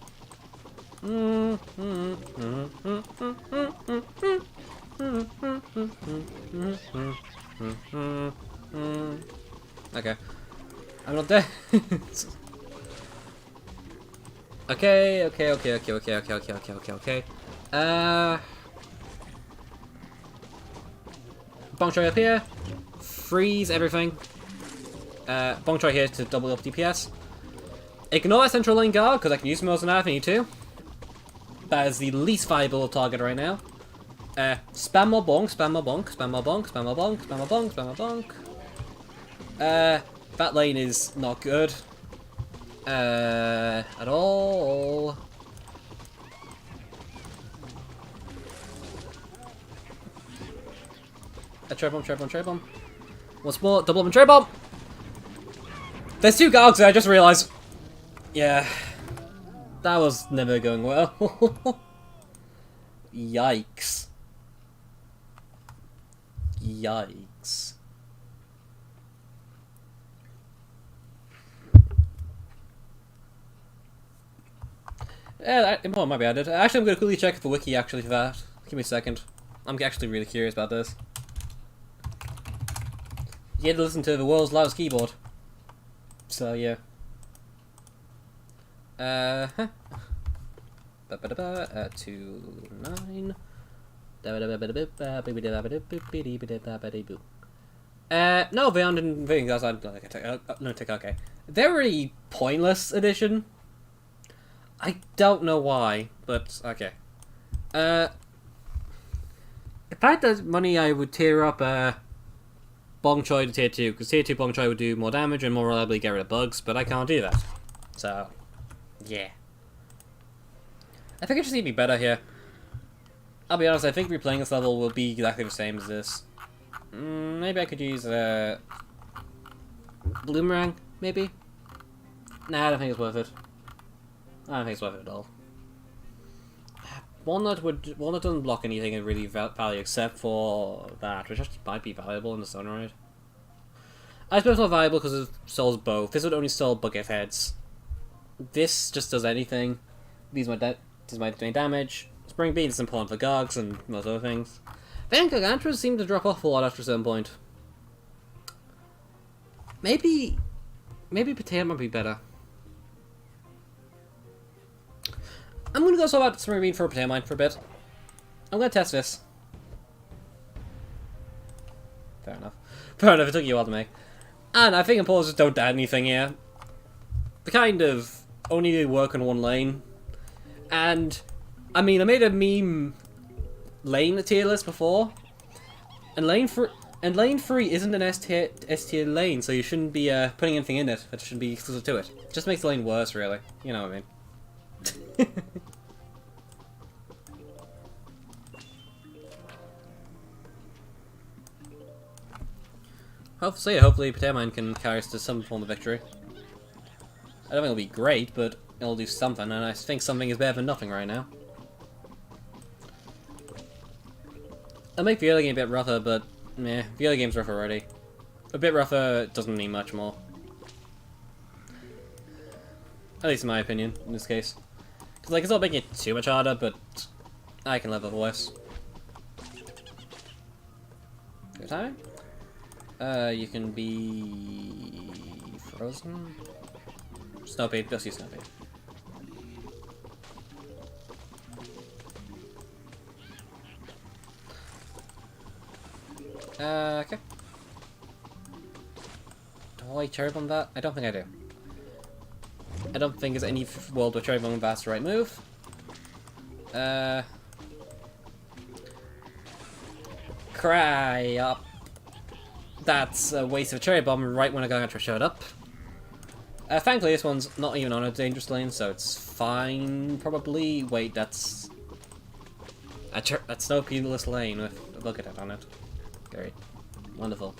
A: Okay. I'm not dead. Okay. Bong Choy up here. Freeze everything. Bong Choy here to double up DPS. Ignore that central lane guard, because I can use most of that if I need to. That is the least viable target right now. Spam more bonk, spam more bonk, spam more bonk, spam more bonk, spam more bonk, spam more bonk. That lane is not good. At all. Cherry bomb, cherry bomb, cherry bomb. Once more, double up and cherry bomb. There's two Gargs there, I just realised. Yeah. That was never going well. Yikes. Yikes. Yeah, that import might be added. Actually, I'm going to quickly check the wiki actually for that. Give me a second. I'm actually really curious about this. You had to listen to the world's loudest keyboard. So, yeah. 2-9. No, beyond things outside Lunatic, okay. Very pointless addition. I don't know why, but okay. If I had that money, I would tier up Bong Choy to tier 2, because tier 2 Bong Choy would do more damage and more reliably get rid of bugs, but I can't do that. So, yeah. I think I just need to be better here. I'll be honest, I think replaying this level will be exactly the same as this. Maybe I could use Bloomerang, maybe? Nah, I don't think it's worth it. I don't think it's worth it at all. Walnut doesn't block anything in really value except for that, which actually might be valuable in the Sunride. I suppose it's not valuable because it stalls both. This would only stall bucket heads. This just does anything. These are my main damage. Spring Bean is important for Gargs and most other things. Then Gargantuas seem to drop off a lot after a certain point. Maybe Potato might be better. I'm gonna go swap out Spring Bean for a Potato Mine for a bit. I'm gonna test this. Fair enough. Fair enough, it took you a while to make. And I think imposters don't add anything here. They kind of only work on one lane. And, I mean, I made a meme lane tier list before. And lane 3 isn't an S tier lane, so you shouldn't be putting anything in it. It should be exclusive to it. It just makes the lane worse, really. You know what I mean. Hopefully Potato Mine can carry us to some form of victory. I don't think it'll be great, but it'll do something, and I think something is better than nothing right now. It'll make the early game a bit rougher, but meh. The other game's rough already. A bit rougher doesn't mean much more. At least in my opinion, in this case. Because, like, it's not making it too much harder, but I can live with worse. Good time? You can be... frozen? Snowpede, just use Snowpede. Okay. Do I Cherry Bomb that? I don't think I do. I don't think there's any world where Cherry Bomb that's the right move. Cry up. That's a waste of a Cherry Bomb right when a Gargantua showed up. Thankfully, this one's not even on a dangerous lane, so it's fine, probably. Wait, that's a Snowpede-less lane with a Bucket Head on it. Great. Wonderful.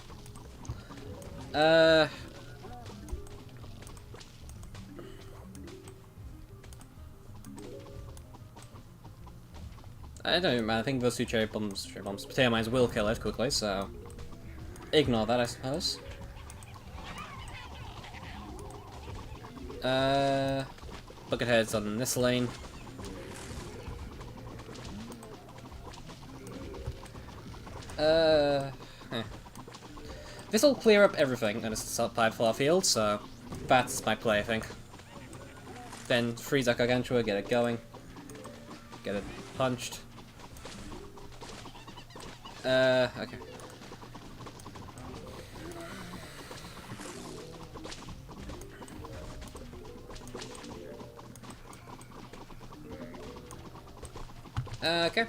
A: I don't even mind. I think those two cherry bombs, potato mines will kill it quickly, so ignore that, I suppose. Bucket Head's on this lane. This'll clear up everything on a supplied far field, so that's my play, I think. Then freeze that Gargantua, get it going. Get it punched. Okay. Okay.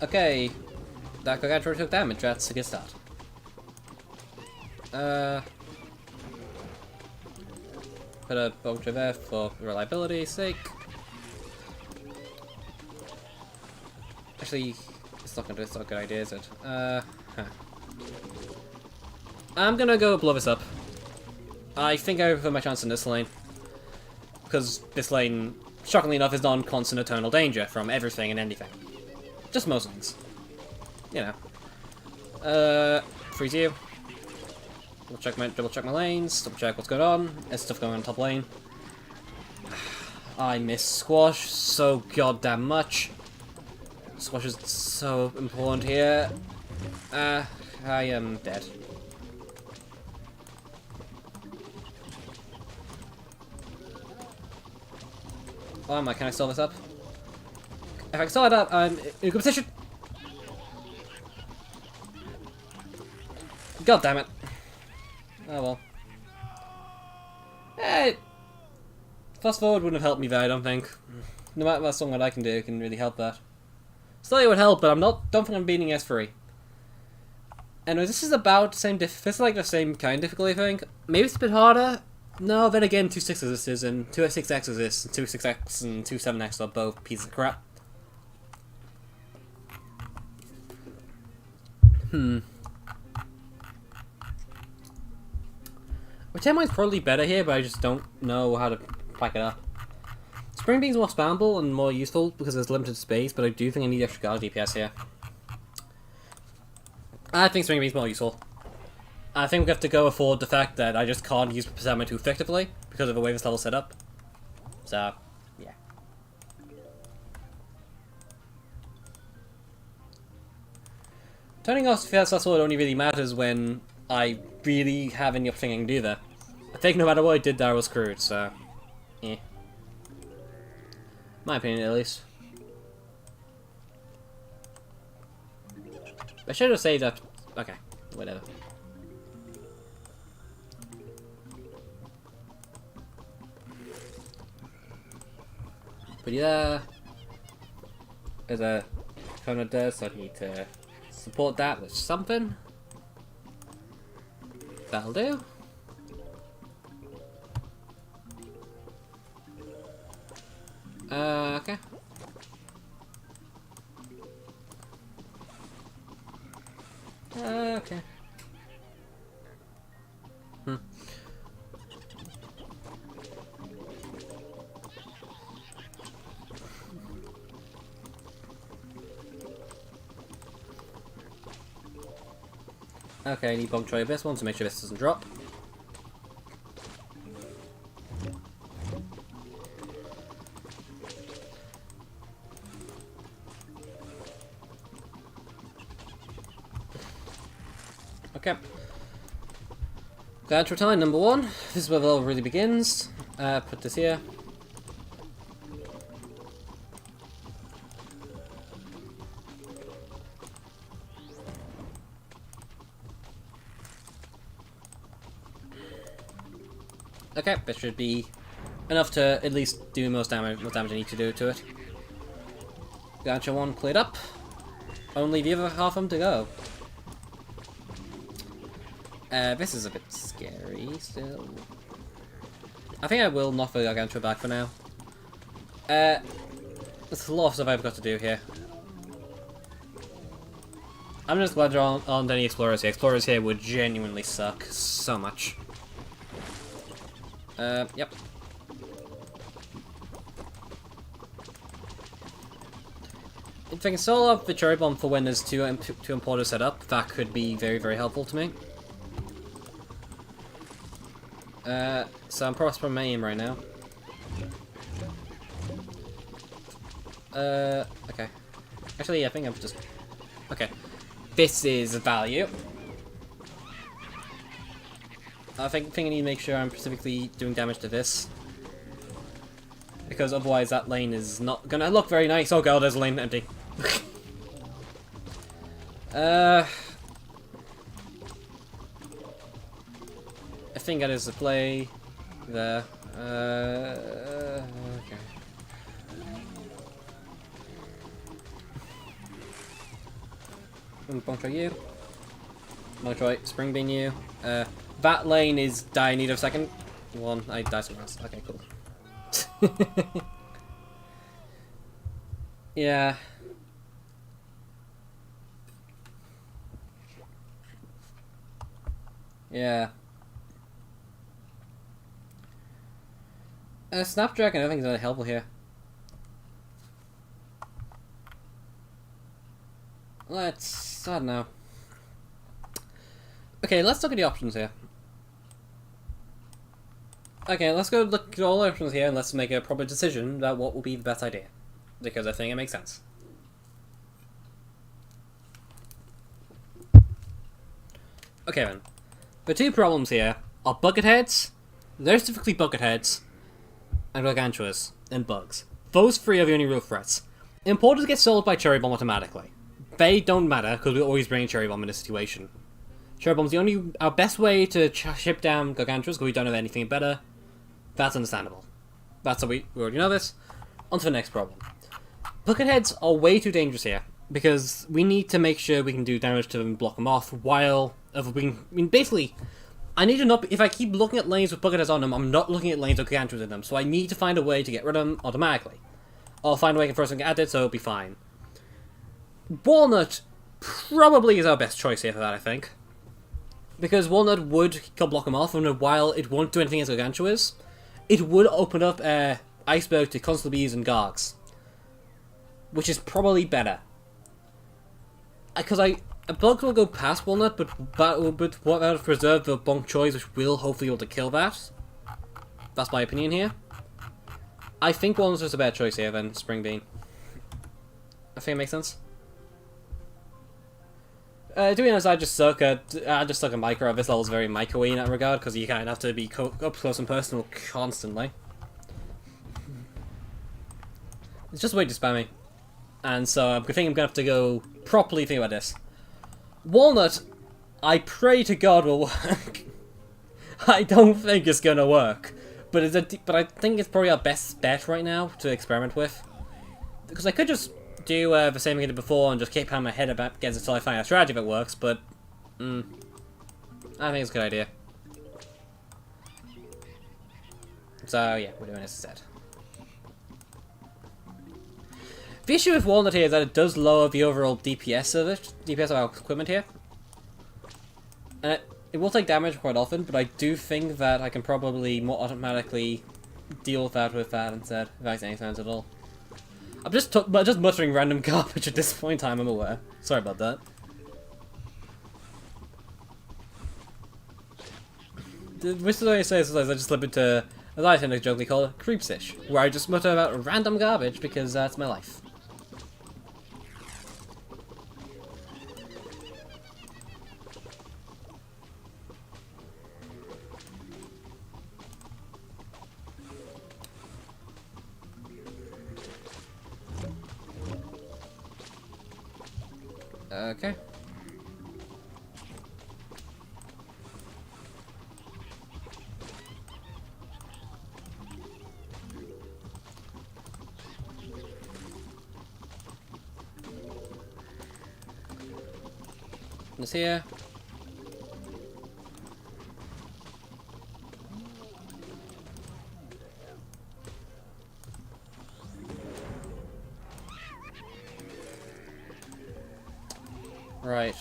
A: Okay. That Gargantua took damage, that's a good start. Put a Vulture there for reliability's sake. Actually, it's not a good idea, is it? I'm gonna go blow this up. I think I have my chance in this lane. Because this lane, shockingly enough, is non-constant eternal danger from everything and anything. Just most things. You know. Freeze you. Double check my lanes, double check what's going on. There's stuff going on top lane. I miss Squash so goddamn much. Squash is so important here. I am dead. Oh my, can I stall this up? If I can stall it up, I'm in a good position. God damn it. Oh well. Hey! Fast forward wouldn't have helped me there, I don't think. No matter what song that I can do can really help that. Still it would help, but don't think I'm beating S3. Anyway, this is about the same this is like the same kind of difficulty, I think. Maybe it's a bit harder. No, then again, 2 6-X's and 2 6-X's and 2 6-X and 2 7-X are both pieces of crap. Which probably better here, but I just don't know how to pack it up. Spring Beam's more spammable and more useful because there's limited space, but I do think I need extra guard DPS here. I think Spring Beam's more useful. I think we have to go afford the fact that I just can't use Persama too effectively because of the way this level's set up. So, yeah. Turning off Fierce Sword only really matters when I really have any thing I can do there. I think no matter what I did there I was screwed, so... yeah. My opinion, at least. I should have saved that... okay, whatever. But yeah... there's a corner there, so I need to support that with something. That'll do. Okay. Okay. Okay, I need bug try this one to make sure this doesn't drop. Okay. Gargantua time, number 1. This is where the level really begins. Put this here. Okay, this should be enough to at least do most damage I need to do to it. Gargantua 1 cleared up. Only the other half of them to go. This is a bit scary still. I think I will knock the Gargantua back for now. There's a lot of stuff I've got to do here. I'm just glad there aren't any explorers here. Explorers here would genuinely suck so much. Yep. If I can stall up the cherry bomb for when there's two importers set up, that could be very, very helpful to me. So I'm prospering my aim right now. Okay. Actually, I think I'm just... Okay. This is value. I think I need to make sure I'm specifically doing damage to this. Because otherwise that lane is not gonna look very nice. Oh god, there's a lane empty. I think that is the play there. Okay. Bonk try you. Bonk try Spring Bean you. That lane is die in need of second. One, I die somewhere else. Okay, cool. Yeah. Yeah. Snapdragon, I don't think is really helpful here. I don't know. Okay, let's look at the options here. Okay, let's go look at all the options here and let's make a proper decision about what will be the best idea. Because I think it makes sense. Okay then. The two problems here are bucketheads, very specifically bucketheads, and gargantuas, and bugs. Those three are the only real threats. Importers get sold by cherry bomb automatically. They don't matter because we always bring cherry bomb in this situation. Cherry bomb's our best way to ship down gargantuas because we don't have anything better. That's understandable. That's how we already know this. On to the next problem. Bucketheads are way too dangerous here because we need to make sure we can do damage to them and block them off while basically I need to not if I keep looking at lanes with bucketheads on them, I'm not looking at lanes with gargantuas in them, so I need to find a way to get rid of them automatically. I'll find a way I can first get added, so it'll be fine. Walnut probably is our best choice here for that, I think. Because Walnut would block them off, and while it won't do anything as gargantuas, it would open up Iceberg to Constable Bees and Gargs. Which is probably better. Because Bugs will go past Walnut, but that will preserve the Bonk Choice, which will hopefully be able to kill that. That's my opinion here. I think Walnut's just a better choice here than Spring Bean. I think it makes sense. To be honest, I just suck at micro. This level's very micro-y in that regard, because you kind of have to be up close and personal constantly. It's just way too spammy. And so I think I'm going to have to go properly think about this. Walnut, I pray to God will work. I don't think it's going to work. But I think it's probably our best bet right now to experiment with. Because I could just do the same thing I did before and just keep hammering my head against it until I find a strategy that works, but I think it's a good idea. So yeah, we're doing this instead. The issue with Walnut here is that it does lower the overall DPS of it, DPS of our equipment here. And it will take damage quite often, but I do think that I can probably more automatically deal with that instead, if that makes any sense at all. I'm just muttering random garbage at this point in time, I'm aware. Sorry about that. which is what I say sometimes I just slip into, as I tend to jokingly call it, creepsish, where I just mutter about random garbage because that's my life. Okay. This here. Right.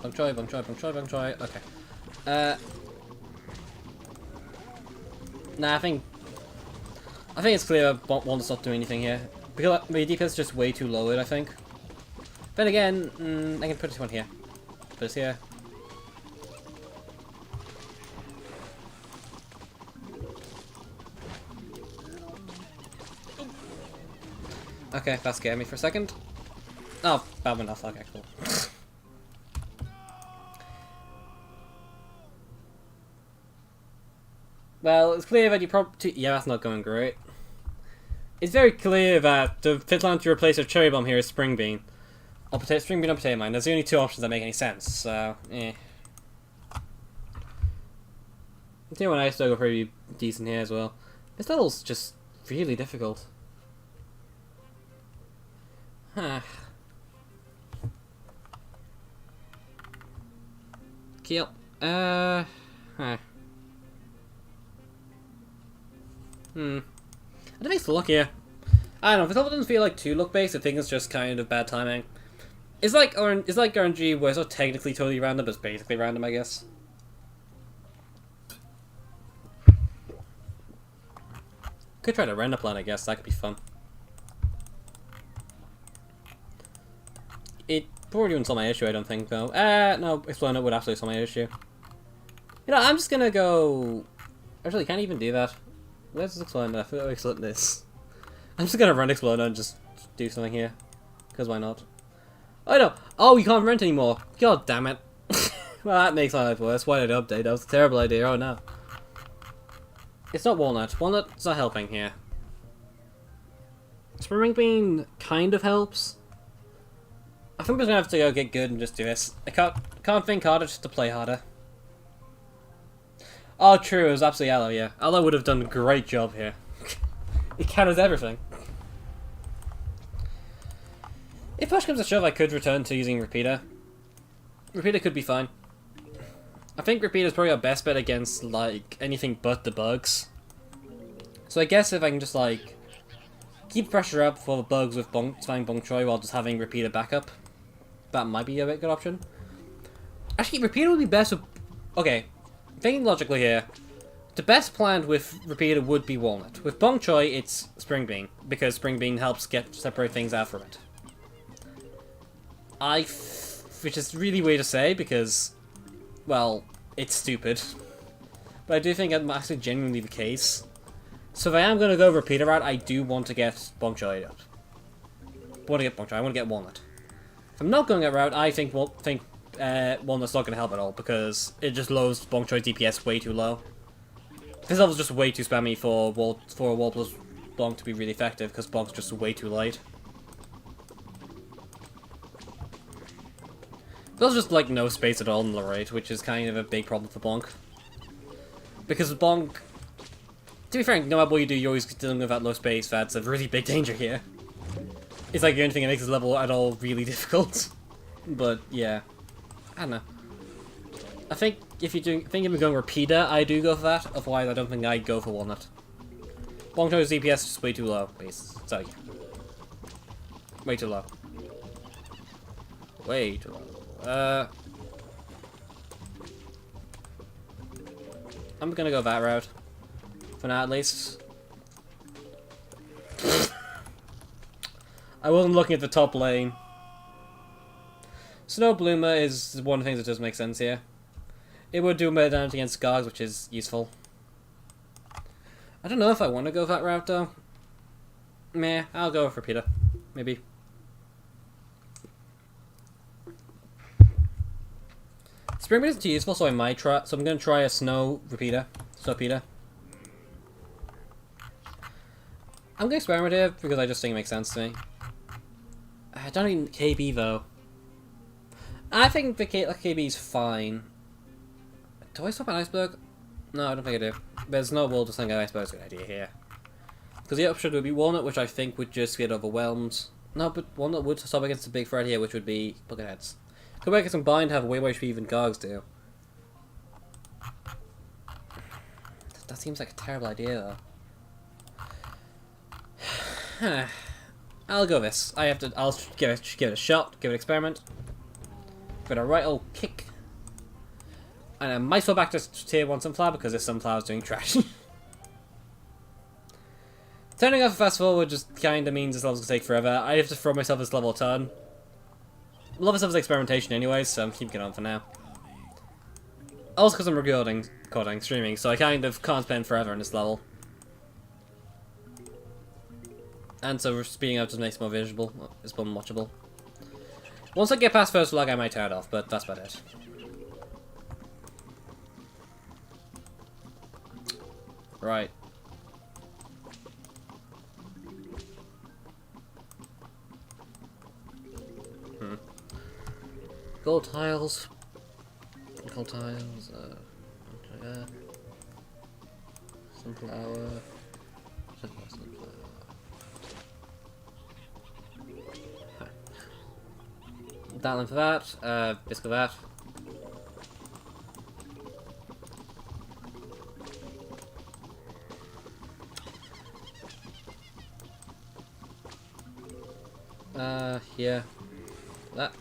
A: Bung choy. Okay. Nah, I think it's clear Walnut's not doing anything here. Because my DPS is just way too low, I think. Then again, I can put this one here. Put this here. Okay, that scared me for a second. Oh, bad enough. Okay, cool. Well, it's clear that you probably... Yeah, that's not going great. It's very clear that the fit line to replace a cherry bomb here is Spring Bean. Or Spring Bean or Potato Mine. That's the only two options that make any sense, so... eh. Potato Mine I still go pretty decent here as well. This level's just really difficult. Huh. Kill. Huh. I don't think it's the luck here. I don't know, if this level doesn't feel like too luck-based, I think it's just kind of bad timing. It's like RNG where it's not technically totally random, but it's basically random, I guess. Could try to render plan, I guess, that could be fun. It probably wouldn't solve my issue, I don't think, though. No, Exploding It would absolutely solve my issue. You know, I'm just gonna go... Actually, can't even do that. Where's this Exploding It? I feel like Exploding this. I'm just gonna run Exploding It and just do something here. Because why not? Oh no! Oh, you can't rent anymore! God damn it. Well, that makes my life worse. Why did I update? That was a terrible idea, oh no. It's not Walnut. Walnut's not helping here. Spring Bean kind of helps. I think I'm just gonna have to go get good and just do this. I can't think harder, just to play harder. Oh, true, it was absolutely Aloe, yeah. Aloe would have done a great job here. It counters everything. If push comes to shove, I could return to using Repeater. Repeater could be fine. I think Repeater is probably our best bet against, like, anything but the bugs. So I guess if I can just, like, keep pressure up for the bugs with Spang Bong Choi while just having Repeater backup, that might be a good option. Actually, Repeater would be best with... Okay, thinking logically here, the best plan with Repeater would be Walnut. With Bong Choi, it's Spring Bean, because Spring Bean helps separate things out from it. Which is really weird to say, because, well, it's stupid. But I do think that's actually genuinely the case. So if I am going to go Repeater route, I do want to get Bong Choi out. I want to get Bong Choi, I want to get Walnut. If I'm not going that route, I think Walnut's not going to help at all, because it just lowers Bong Choi's DPS way too low. This level's just way too spammy for a Wall plus Bong to be really effective, because Bong's just way too light. There's just like no space at all in the right, which is kind of a big problem for Bonk. Because Bonk, to be frank, no matter what you do, you're always dealing with that low space. That's a really big danger here. It's like the only thing that makes this level at all really difficult. But yeah, I don't know. I think if you're going Repeater, I do go for that. Otherwise, I don't think I'd go for Walnut. Bonk Choi's DPS is just way too low. So yeah, way too low. Way too low. I'm gonna go that route. For now, at least. I wasn't looking at the top lane. Snow Bloomer is one of the things that does make sense here. It would do more damage against Gargs, which is useful. I don't know if I want to go that route though. Meh, I'll go with Repeater. Maybe. Spring Beat isn't too useful, so I might try. So I'm going to try a Snow Repeater. Snow Repeater. I'm going to experiment here because I just think it makes sense to me. I don't need KB though. I think the KB is fine. Do I swap an Iceberg? No, I don't think I do. There's no wall, just think an Iceberg's a good idea here. Because the option would be Walnut, which I think would just get overwhelmed. No, but Walnut would stop against the big threat here, which would be Bucketheads. Could make it combined have way more HP than Gargs do. That seems like a terrible idea, though. I'll go this. I'll give it a shot, give it an experiment. Give it a right old kick. And I might go back to tier 1 Sunflower because this Sunflower's doing trash. Turning off a fast forward just kinda means this level's gonna take forever. I have to throw myself this level a ton. Love this level's experimentation anyway, so I'm keeping it on for now. Also because I'm recording, streaming, so I kind of can't spend forever in this level. And so speeding up just makes it more visible, it's more watchable. Once I get past first flag I might turn it off, but that's about it. Right. Gold tiles. Sunflower. Dialing for that. Bisque for that. Yeah. That.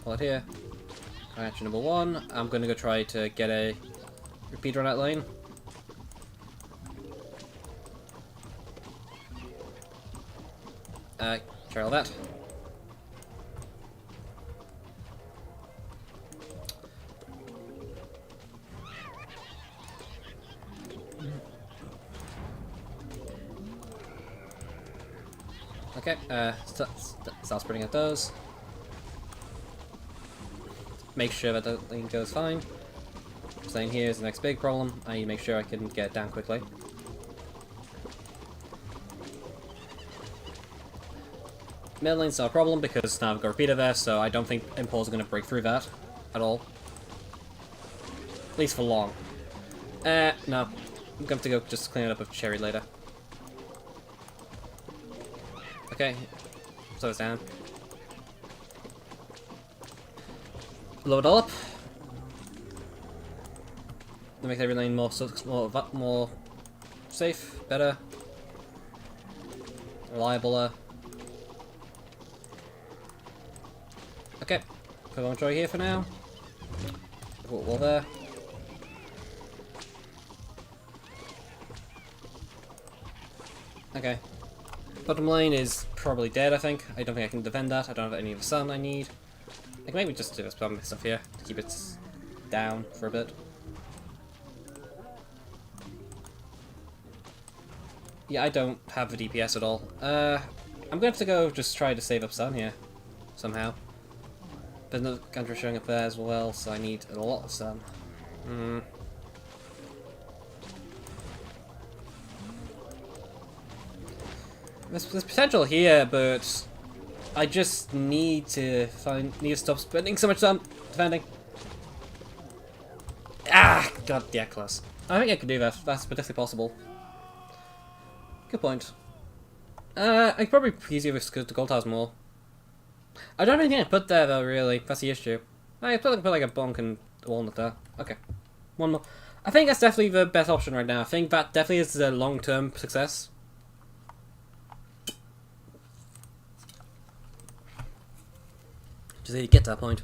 A: Hold it here. Action number 1. I'm gonna go try to get a repeater on that lane. Try all that. Okay, start spreading out those. Make sure that the lane goes fine. Staying here is the next big problem. I need to make sure I can get it down quickly. Middle lane's not a problem because now I've got a repeater there, so I don't think Impulse are going to break through that at all. At least for long. No. I'm going to have to go just clean it up with Cherry later. Okay. Slow us down. Load it all up. To make every lane more safe, better, reliable. Okay, put on Joy here for now. Put wall there. Okay. Bottom lane is probably dead, I think. I don't think I can defend that. I don't have any of the sun I need. I can maybe just do this spam stuff here to keep it down for a bit. Yeah, I don't have the DPS at all. I'm going to have to go just try to save up sun here, somehow. There's no country showing up there as well, so I need a lot of sun. There's potential here, but I just need to stop spending so much time defending. Ah, god, yeah, close. I think I can do that. That's potentially possible. Good point. I could probably easier with the gold tiles more. I don't have anything to put there though, really. That's the issue. I put like a bonk and a walnut there. Okay. One more. I think that's definitely the best option right now. I think that definitely is a long-term success. Just need to get to that point.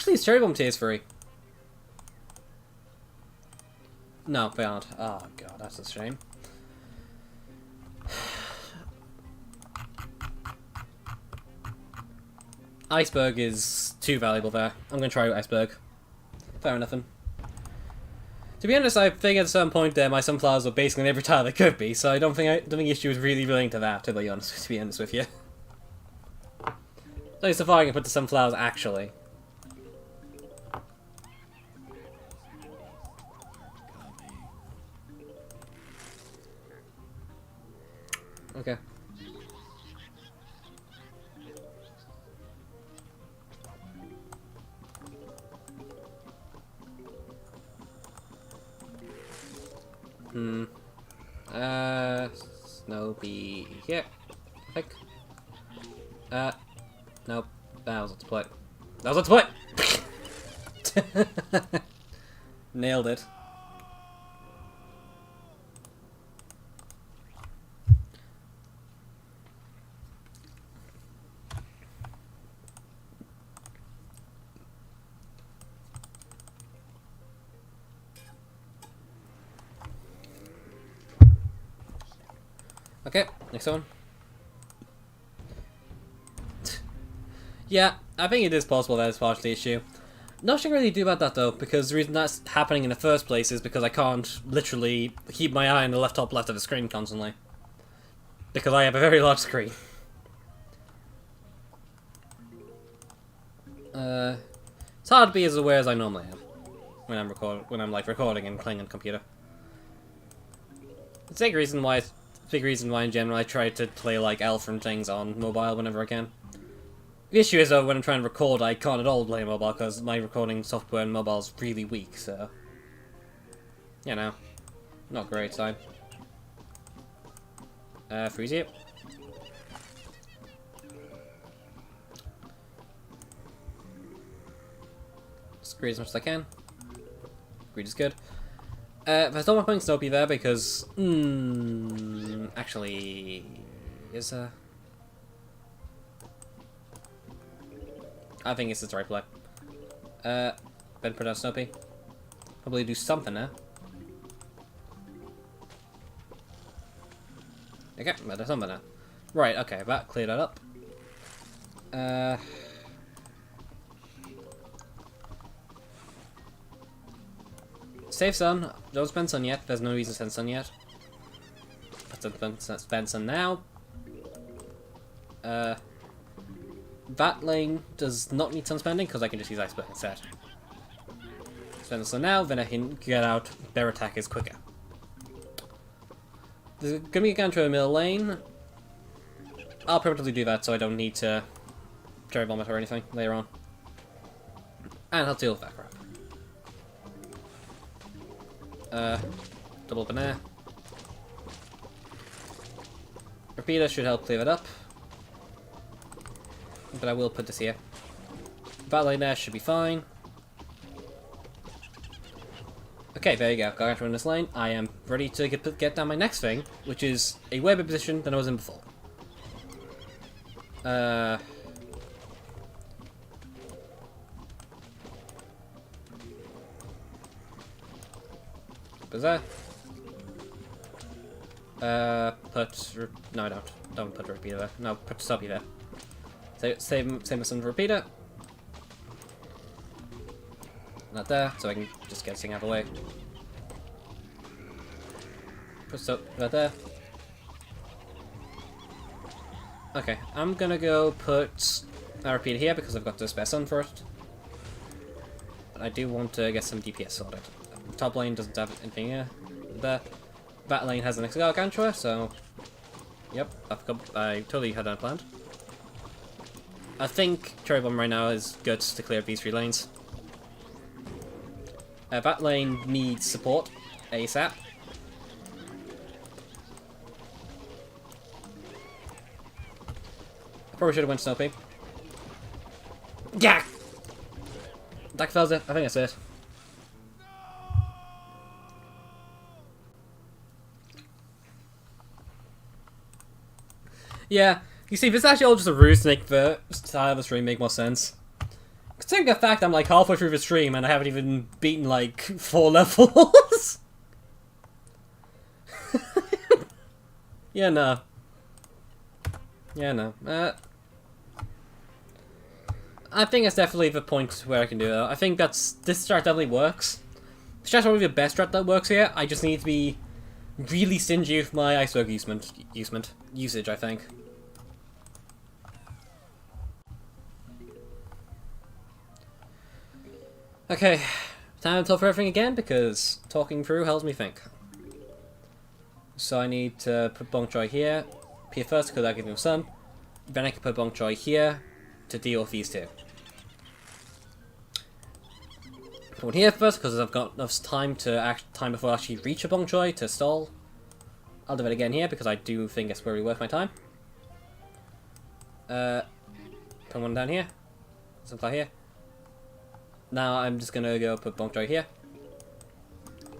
A: Actually, it's Cherry Bomb tiers free. No, they aren't. Oh god, that's a shame. Iceberg is too valuable there. I'm gonna try Iceberg. Fair enough. To be honest, I think at some point there my sunflowers were basically in every tile they could be, so I don't think issue is really relating to that. To be honest with you. So far I can put the sunflowers actually. Okay. Snowbee here, I think. Nope. That was a play. That was a play! Nailed it. Okay, next one. Yeah, I think it is possible that it's partially the issue. Nothing really to do about that though, because the reason that's happening in the first place is because I can't literally keep my eye on the top left of the screen constantly. Because I have a very large screen. It's hard to be as aware as I normally am when I'm recording and playing on the computer. It's a big reason why in general I try to play like Elf and things on mobile whenever I can. The issue is though, when I'm trying to record, I can't at all play mobile because my recording software on mobile is really weak, so... You know, not great time. Freeze it. Just greed as much as I can. Greed is good. But I don't want putting Snopey there because... actually... Is I think it's the right play. Better put out Snopey. Probably do something now. Okay, better something now. Right, okay, that cleared that up. Save Sun. Don't spend Sun yet. There's no reason to spend Sun yet. But spend Sun now. That lane does not need Sun spending because I can just use Iceberg instead. Spend the Sun now, then I can get out. Their attack is quicker. There's gonna be a counter to a middle lane. I'll probably do that so I don't need to Cherry Bomb it or anything later on. And I'll deal with that crap. Double banana. Repeater should help clear it up. But I will put this here. Battle lane there should be fine. Okay, there you go. Got out in this lane. I am ready to get down my next thing, which is a way better position than I was in before. What's that? No, I don't. Don't put a repeater there. No, put Stubby there. Save my son for repeater. Not there, so I can just get this thing out of the way. Put stuff right there. Okay, I'm gonna go put a repeater here because I've got the spare sun for it. But I do want to get some DPS sorted. Top lane doesn't have anything here. There. That lane has the next Gargantua, so... Yep, I totally had that planned. I think Cherry Bomb right now is good to clear up these 3 lanes. That lane needs support ASAP. I probably should have went Snopey. Yeah! That fails it. I think that's it. Yeah, you see, this is actually all just a ruse to make the style of the stream make more sense. Because Considering the fact I'm like halfway through the stream and I haven't even beaten like 4 levels. Yeah, no. Yeah, no. I think that's definitely the point where I can do it. I think this strat definitely works. This strat's probably the best strat that works here. I just need to be really stingy with my iceberg usage, I think. Okay, time to talk for everything again because talking through helps me think. So I need to put Bonk Choy here first because that gives me a sun. Then I can put Bonk Choy here to deal with these two. Put one here first because I've got enough time before I actually reach a Bonk Choy to stall. I'll do it again here because I do think it's really worth my time. Put one down here. Sunflower here. Now I'm just gonna go put Bonk Choy here.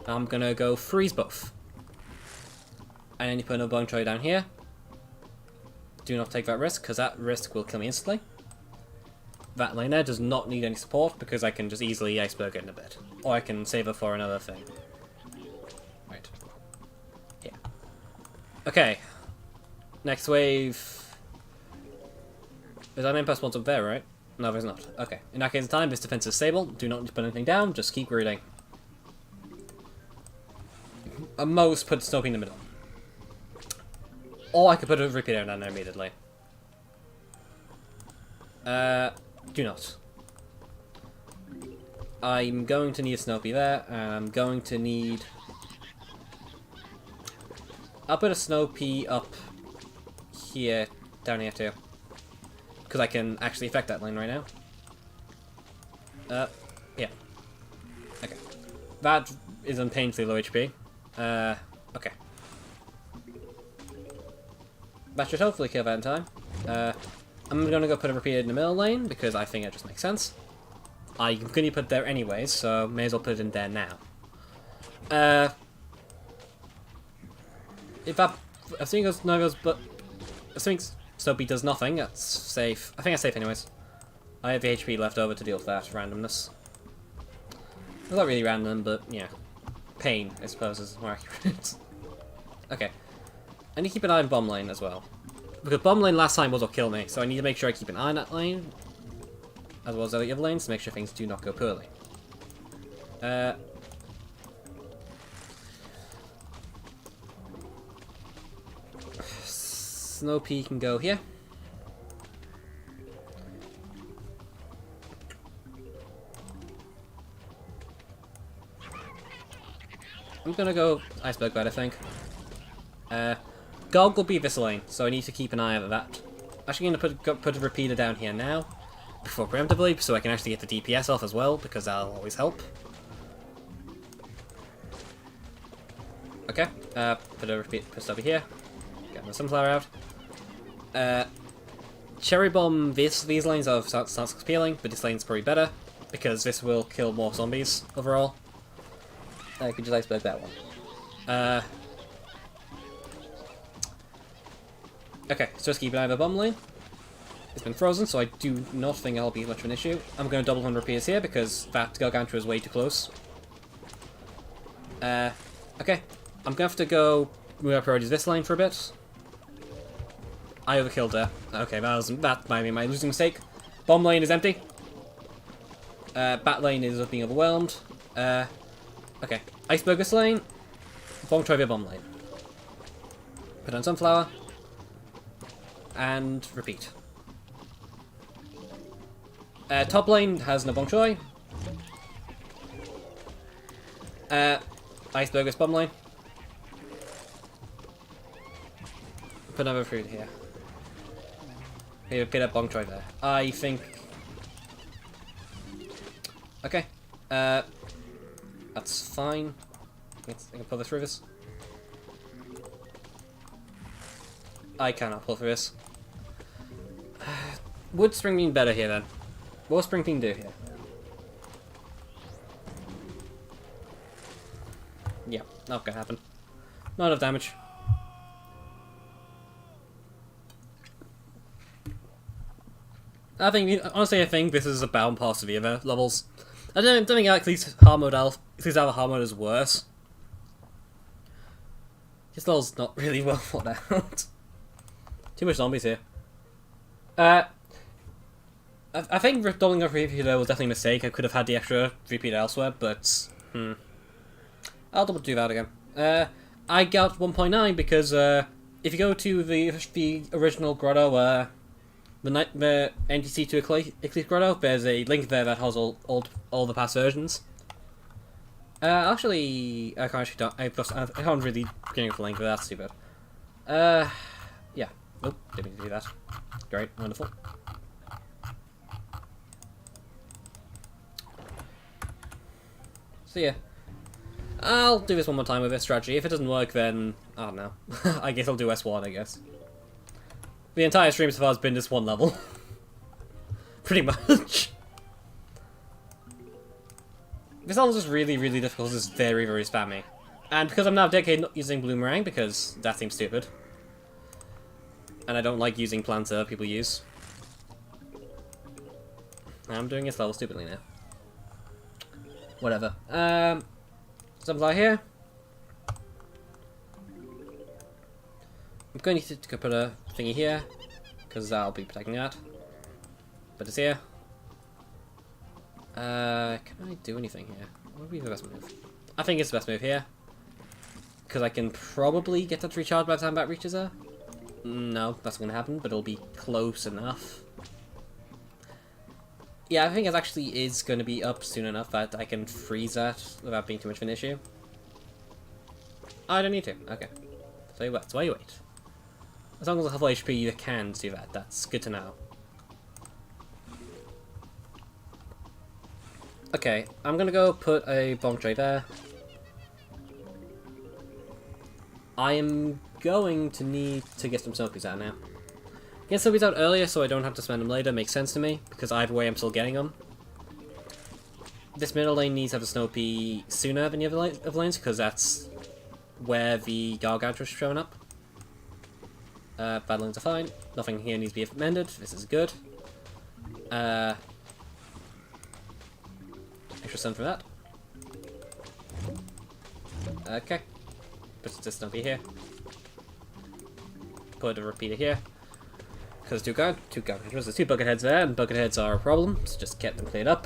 A: I'm gonna go freeze both. And then you put another Bonk Choy down here. Do not take that risk, because that risk will kill me instantly. That lane there does not need any support, because I can just easily iceberg it in a bit. Or I can save it for another thing. Right. Here. Okay. Next wave. Is that impasse once up there, right? No, there's not. Okay. In that case of time, this defense is stable. Do not put anything down, just keep reading. At most, put Snoopy in the middle. Or I could put a repeater down there immediately. Do not. I'm going to need a Snoopy there, and I'm going to need... I'll put a Snoopy up here, down here too. Because I can actually affect that lane right now. Yeah. Okay. That is painfully low HP. Okay. That should hopefully kill that in time. I'm gonna go put a repeater in the middle lane, because I think it just makes sense. I'm gonna put it there anyways, so may as well put it in there now. If that... Assuming no goes, but... Assuming Snoopy does nothing, that's safe. I think that's safe anyways. I have the HP left over to deal with that randomness. It's not really random, but yeah. Pain, I suppose, is more accurate. Okay. I need to keep an eye on bomb lane as well. Because bomb lane last time was what killed me, so I need to make sure I keep an eye on that lane. As well as the other lanes, to make sure things do not go poorly. Snoopy can go here. I'm gonna go iceberg bed, I think. Gog will be this lane, so I need to keep an eye on that. Actually gonna put a repeater down here now, before preemptively, so I can actually get the DPS off as well, because that'll always help. Okay, put over here. Get my sunflower out. Cherry bomb these lanes of starts appealing, but this lane's probably better, because this will kill more zombies overall. I could just iceberg that one. Okay, so just keep an eye on the bomb lane. It's been frozen, so I do not think it'll be much of an issue. I'm going to double 100 repeaters here because that Gargantua is way too close. Okay, I'm going to have to go move our priorities this lane for a bit. I overkilled there. Okay, that might be my losing mistake. Bomb lane is empty. Bat lane is being overwhelmed. Okay, iceberg this lane. Bonk Choy via bomb lane. Put on sunflower. And repeat. Top lane has no Bonk Choy. Iceberg is bomb lane. Put another fruit here. Here, put a Bonk Choy there. I think... Okay. That's fine. I can pull this through this. I cannot pull through this. Would Spring Bean better here then? What will Spring Bean do here? Yeah, not gonna happen. Not enough damage. Honestly, I think this is about par for the other levels. I don't think Eclise hard mode hard mode is worse. This level's not really well thought out. Too much zombies here. I think doubling up repeater was definitely a mistake. I could have had the extra repeater elsewhere, but I'll double do that again. I got 1.9 because if you go to the original grotto, the NTC to Eclise grotto, there's a link there that has all the past versions. Actually, I can't really bring up the link, but that's stupid. Yeah. Nope, didn't mean to do that. Great, wonderful. So yeah, I'll do this one more time with this strategy. If it doesn't work, then I don't know. I guess I'll do S1. I guess the entire stream so far has been this one level, pretty much. This level is just really, really difficult. It's very, very spammy, and because I'm now dedicated not using Bloomerang because that seems stupid, and I don't like using plants that people use. I'm doing this level stupidly now. Whatever. Something like here. I'm going to put a thingy here, because that'll be protecting that. But it's here. Can I do anything here? What would be the best move? I think it's the best move here. Because I can probably get that to recharge by the time that reaches her. No, that's not going to happen, but it'll be close enough. Yeah, I think it actually is going to be up soon enough that I can freeze that without being too much of an issue. I don't need to. Okay. So that's why you wait. As long as I have full HP, you can do that. That's good to know. Okay, I'm going to go put a bomb tray there. I am going to need to get some snowies out now. Get snowies out earlier so I don't have to spend them later makes sense to me, because either way I'm still getting them. This middle lane needs to have a Snowpea sooner than the other lanes, because that's where the Gargantua is showing up. Bad lanes are fine. Nothing here needs to be amended. This is good. Extra stun for that. Okay. Put this Snowpea here. Put a repeater here. Because two Gargantras, there's two Bucketheads there, and Bucketheads are a problem, so just get them cleared up.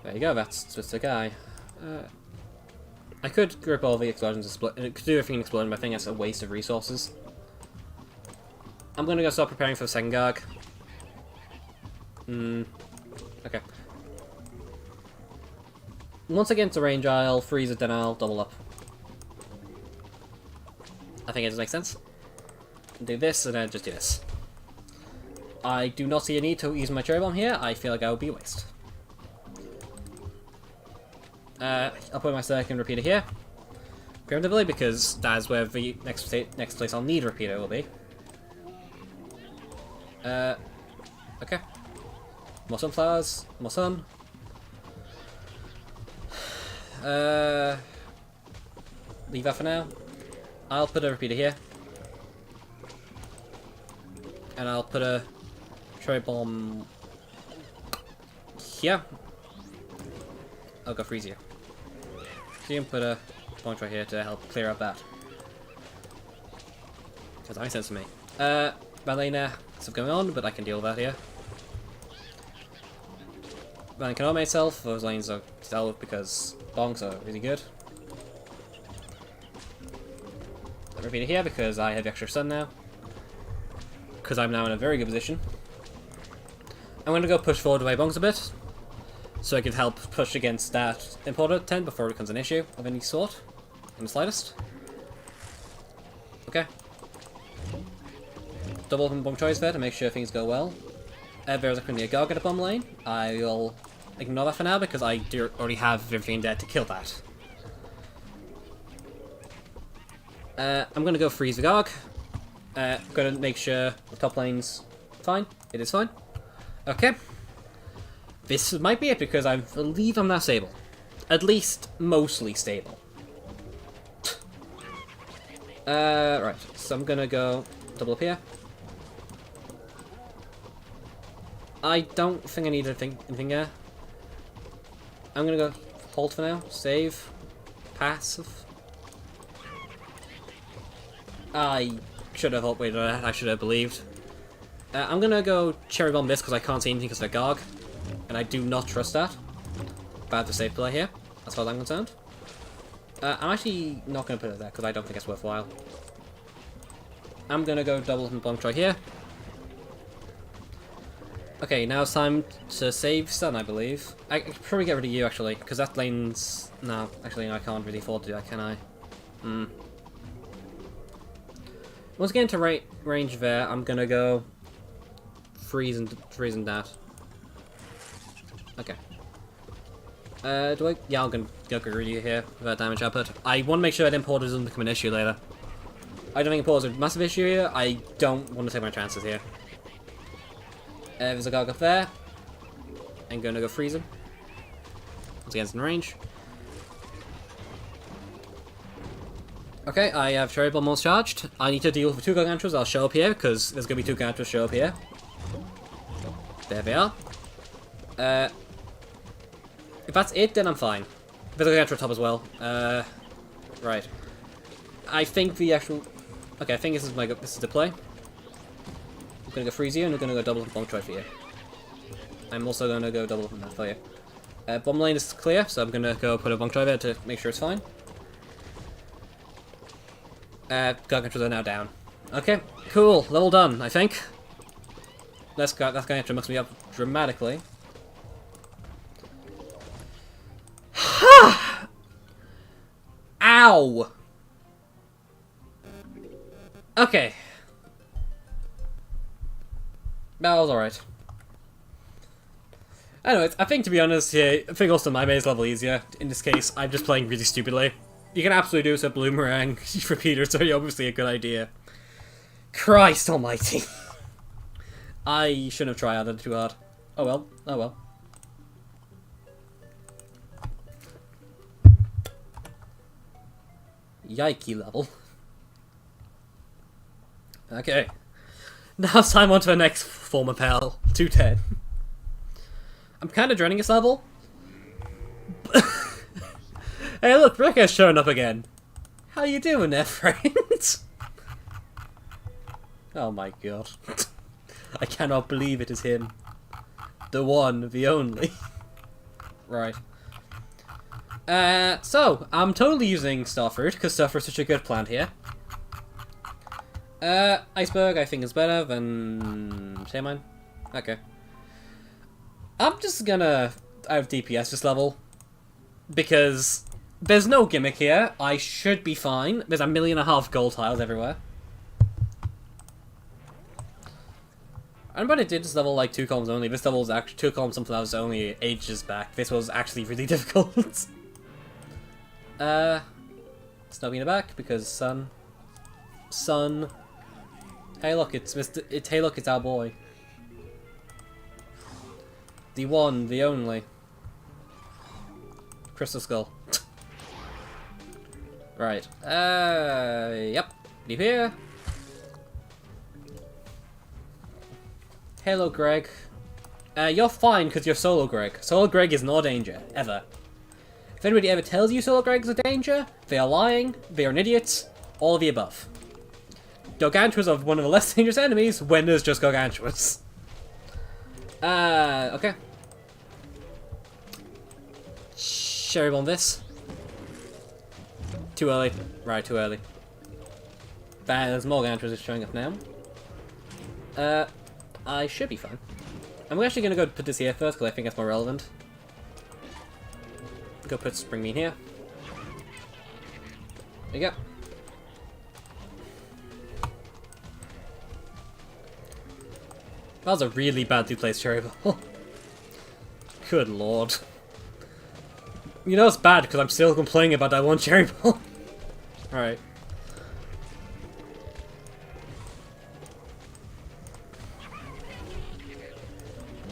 A: There you go, that's just a guy. I could grip all the explosions and could do everything exploding, but I think that's a waste of resources. I'm gonna go start preparing for the second Garg. Okay. Once I get into range, I'll freeze it, then I'll double up. I think it does make sense. Do this, and then just do this. I do not see a need to use my cherry bomb here. I feel like I would be a waste. I'll put my second repeater here. Primitively, because that is where the next place I'll need a repeater will be. Okay. More sunflowers, more sun. Leave that for now. I'll put a repeater here. And I'll put a cherry bomb here. I'll go freeze here. So you can put a bunch right here to help clear up that. Because that makes sense to me. Balena, stuff going on, but I can deal with that here. I can automate myself, those lanes are dealt with because bonks are really good. I'll repeat it here because I have extra sun now. Because I'm now in a very good position. I'm going to go push forward away bonks a bit. So I can help push against that importer 10 before it becomes an issue of any sort. In the slightest. Okay. Double open bomb choice there to make sure things go well. There's currently a Garg at a bomb lane. I will ignore that for now because I do already have everything there to kill that. I'm going to go freeze the Garg. Going to make sure the top lane's fine. It is fine. Okay. This might be it because I believe I'm now stable. At least mostly stable. Right, so I'm going to go double up here. I don't think I need anything here. I'm gonna go hold for now. Save. Passive. I should have waited on that. I should have believed. I'm gonna go cherry bomb this because I can't see anything because of the Garg. And I do not trust that. Bad to safe play here, as far as I'm concerned. I'm actually not gonna put it there because I don't think it's worthwhile. I'm gonna go double and bomb try here. Okay, now it's time to save stun, I believe. I could probably get rid of you, actually, because that lane's... No, actually, I can't really afford to do that, can I? Once I get into range there, I'm gonna go... freeze and that. Okay. Do I... Yeah, I'm gonna go rid of you here with that damage output. I want to make sure that import doesn't become an issue later. I don't think import is a massive issue here. I don't want to take my chances here. There's a Garg up there. I'm going to go freeze him. Once again, it's in range. Okay, I have Cherry Bomb almost charged. I need to deal with 2 Gargantuas. I'll show up here, because there's going to be 2 Gargantuas show up here. There they are. If that's it, then I'm fine. There's a Gargantua top as well. Right. I think the actual... Okay, I think this is the play. I'm gonna go freeze you, and I'm gonna go double bomb try for you. I'm also gonna go double from that for you. Bomb lane is clear, so I'm gonna go put a bomb try there to make sure it's fine. Gargantuas are now down. Okay, cool, level done, I think. That's going to have to mix me up dramatically. Ow! Okay. That was alright. Anyways, I think to be honest here, I think also my base level easier. In this case, I'm just playing really stupidly. You can absolutely do so Bloomerang repeater, so obviously a good idea. Christ almighty. I shouldn't have tried that too hard. Oh well, oh well. Yikey level. Okay. Now it's time on to the next former pal, 210. I'm kind of dreading this level. Hey look, Rick has shown up again. How you doing there, friends? Oh my god. I cannot believe it is him. The one, the only. Right. So, I'm totally using Starfruit, because Starfruit's such a good plant here. Iceberg I think is better than... Shaman? Okay. I'm just gonna... I have DPS this level. Because there's no gimmick here. I should be fine. There's 1.5 million gold tiles everywhere. I remember I did this level like 2 columns only. This level was actually 2 columns something that was only ages back. This was actually really difficult. Snubby in the back because sun. Hey look, hey look, it's our boy. The one, the only. Crystal Skull. Right. Yep. Leave here. Hello, Greg. You're fine because you're Solo Greg. Solo Greg is no danger, ever. If anybody ever tells you Solo Greg is a danger, they are lying, they are an idiot, all of the above. Gargantuas are one of the less dangerous enemies when there's just Gargantuas. Okay. Cherry bomb this. Too early. Right, too early. There's more Gargantuas showing up now. I should be fine. I'm actually gonna go put this here first because I think that's more relevant. Go put Spring Bean here. There you go. That was a really badly placed cherry ball. Good lord. You know it's bad because I'm still complaining about that one cherry ball. Alright.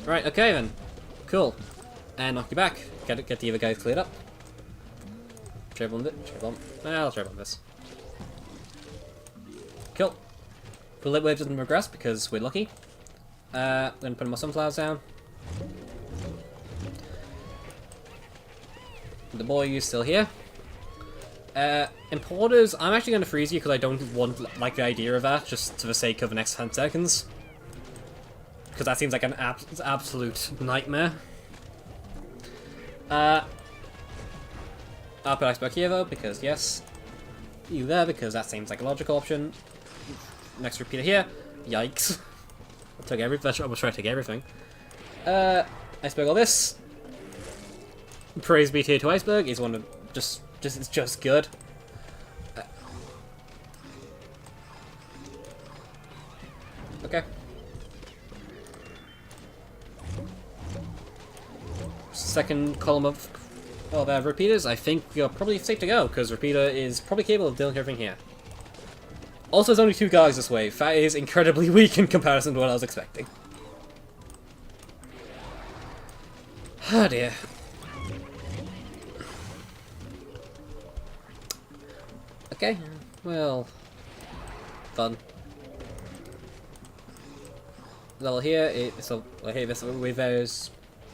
A: Right, okay then. Cool. And knock you back. Get the other guys cleared up. Cherry bomb it. Cherry bomb. I'll cherry bomb this. Cool. The lit wave doesn't regress because we're lucky. I'm gonna put more sunflowers down. The boy is still here. Importers, I'm actually gonna freeze you because I don't want like the idea of that, just for the sake of the next 10 seconds. Because that seems like an absolute nightmare. I'll put iceberg here though, because yes. You there, because that seems like a logical option. Next repeater here. Yikes. I took everything. I almost tried to take everything. Iceberg all this. Praise be to you to Iceberg. He's one of it's just good. Okay. Second column of repeaters. I think you're probably safe to go because repeater is probably capable of dealing with everything here. Also, there's only 2 guards this way. That is incredibly weak in comparison to what I was expecting. Oh dear. Okay, well, fun. Level here, so okay, this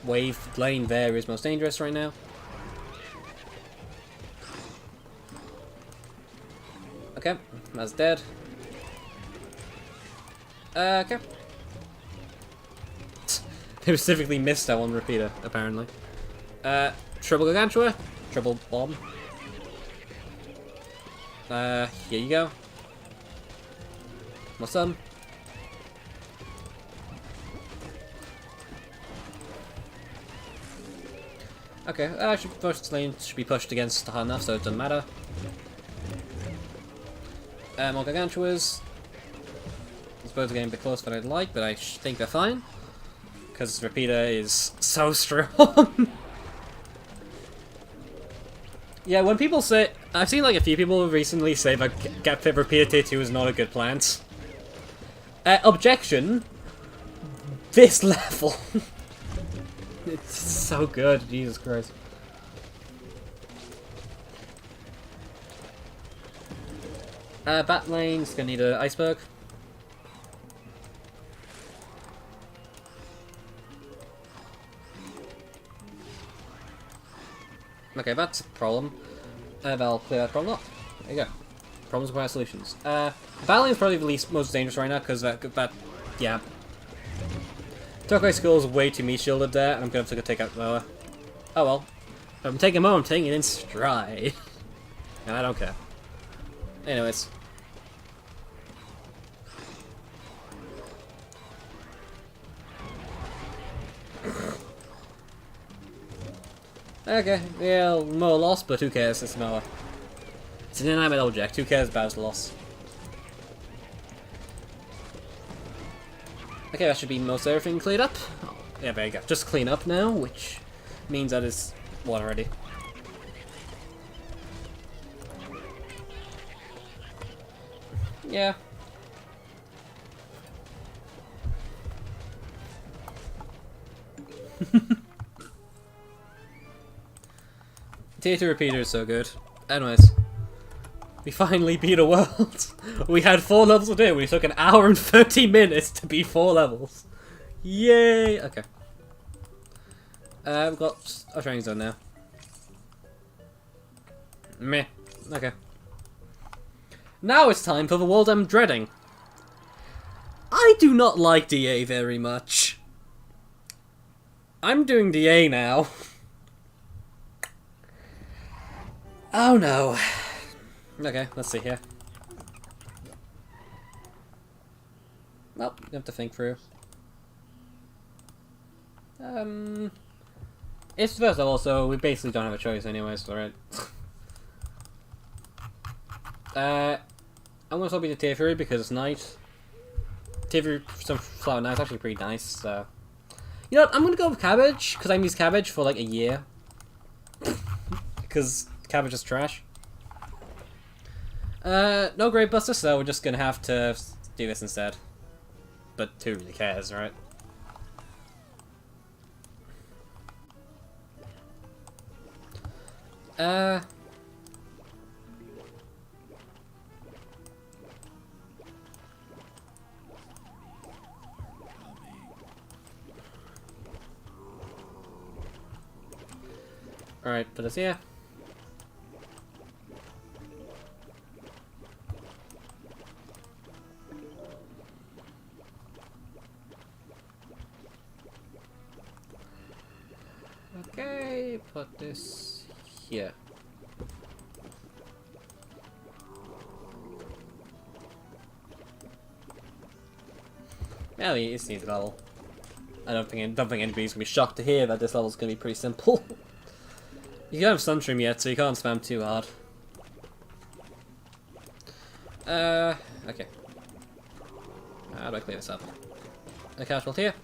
A: wave lane there is most dangerous right now. Okay, that's dead. Okay. They specifically missed that one repeater, apparently. Triple Gargantua, triple bomb. Here you go. More sun. Okay, first lane should be pushed against hard enough, so it doesn't matter. More Gargantuas. I suppose they're getting a bit closer than I'd like, but I think they're fine. Because repeater is so strong. Yeah, when people say... I've seen like a few people recently say that Gap Fit Repeater Tier 2 is not a good plant. Objection. This level. It's so good, Jesus Christ. Bat lane's gonna need an iceberg. Okay, that's a problem. That'll clear that problem up. There you go. Problems require solutions. Battling is probably the most dangerous right now because yeah. Turquoise Skull is way too meat shielded there, and I'm going to have to take out lower. Oh well. If I'm taking more, I'm taking it in stride. And I don't care. Anyways. Okay, yeah, more loss, but who cares? It's an inanimate object. Who cares about its loss? Okay, that should be most everything cleared up. Oh, yeah, there you go. Just clean up now, which means that is one already. Yeah. Tier 2 repeater is so good. Anyways. We finally beat a world. We had 4 levels to do. We took an hour and 30 minutes to beat 4 levels. Yay! Okay. We've got our training zone now. Meh. Okay. Now it's time for the world I'm dreading. I do not like DA very much. I'm doing DA now. Oh no. Okay, let's see here. Well, you have to think through. It's the first level, so we basically don't have a choice anyways, alright. I'm gonna swap you to Tier 3 because it's night. Tier 3 some flower now is actually pretty nice, so... You know what, I'm gonna go with cabbage, because I haven't used cabbage for like a year. Because cabbage is trash. No Grave Buster, so we're just gonna have to do this instead. But who really cares, right? Alright, put us here. Okay, put this here. Yeah, it needs a level. I don't think anybody's gonna be shocked to hear that this level's gonna be pretty simple. You don't have Sunstream yet, so you can't spam too hard. Okay. How do I clear this up? A casualty here.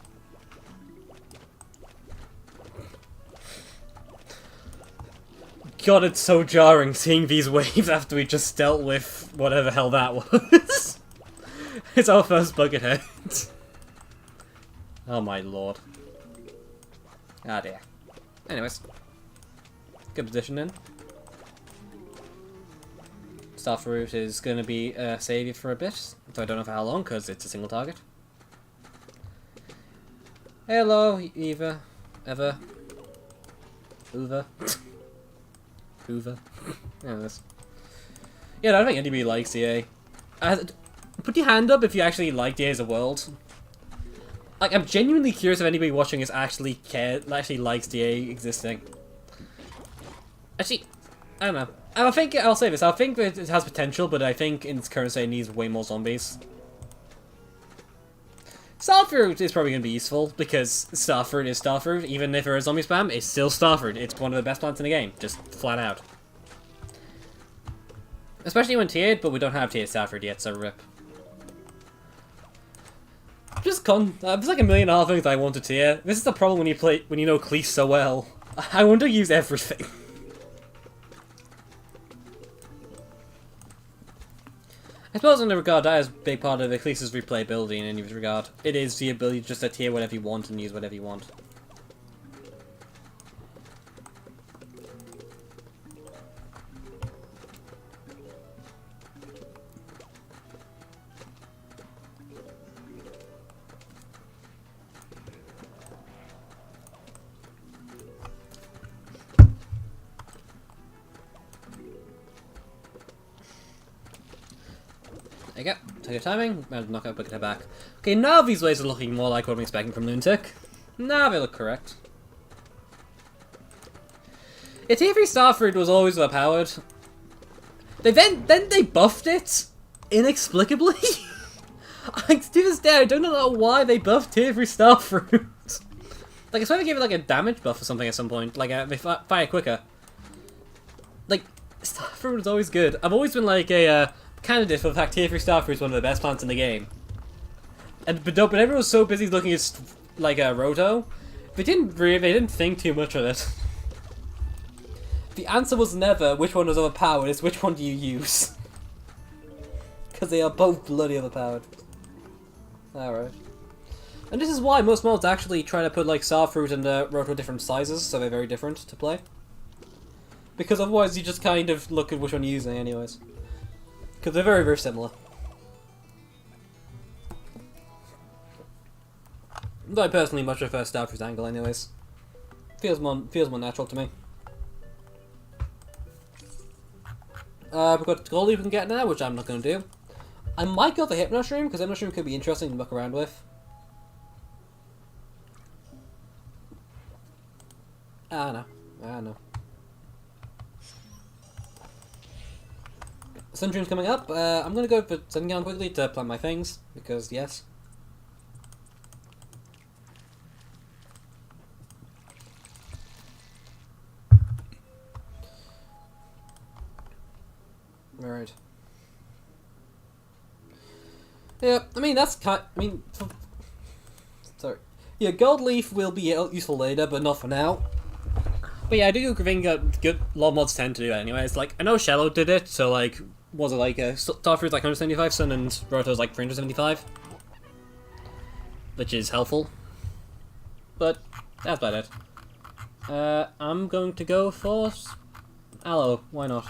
A: God, it's so jarring seeing these waves after we just dealt with whatever the hell that was. It's our first buckethead. Oh my lord. Ah dear. Anyways. Good position in. Starfruit is going to be a saviour for a bit, though I don't know for how long because it's a single target. Hello, Eva. Eva. Hoover. Hoover. Anyways. Yeah, I don't think anybody likes EA. Put your hand up if you actually like EA as a world. Like, I'm genuinely curious if anybody watching this actually likes DA existing. Actually, I don't know. I'll say this. I think that it has potential, but I think in its current state it needs way more zombies. Starfruit is probably going to be useful, because Starfruit is Starfruit. Even if there is zombie spam, it's still Starfruit. It's one of the best plants in the game, just flat out. Especially when tiered, but we don't have tiered Starfruit yet, so rip. There's like a million other things I want to tier. This is the problem when you know Eclise so well. I want to use everything. I suppose in the regard that is a big part of Eclise's replayability in any regard. It is the ability just to tier whatever you want and use whatever you want. There you go. Take your timing. I'll knock out Buckethead back. Okay, now these ways are looking more like what I'm expecting from Lunatic. Now they look correct. Yeah, Tier 3 Starfruit was always overpowered. Then they buffed it inexplicably. To this day, I don't know why they buffed Tier 3 Starfruit. Like, I swear they gave it like a damage buff or something at some point. Like, they fire quicker. Like, Starfruit was always good. I've always been like a candidate for the fact Tier 3 Starfruit is one of the best plants in the game. But everyone was so busy looking at like a Roto, they didn't think too much of it. The answer was never which one was overpowered, it's which one do you use. Because they are both bloody overpowered. Alright. And this is why most mods actually try to put like Starfruit and Roto different sizes, so they're very different to play. Because otherwise you just kind of look at which one you're using anyways. Because they're very, very similar. Though I personally much prefer Starfruit's angle anyways. Feels more natural to me. We've got Gold we can get now, which I'm not going to do. I might go for Hypnoshroom, because Hypnoshroom could be interesting to muck around with. I know. Sunstream's coming up. I'm going to go for something on quickly to plant my things, because yes. Alright. Yeah, I mean, sorry. Yeah, Gold Leaf will be useful later, but not for now. But yeah, I do think a lot of mods tend to do that anyway. It's like, I know Shallow did it, so like, was it like, Starfruit's like 175, Sun and Roto's like 375? Which is helpful. But, that's about it. I'm going to go for Aloe, why not?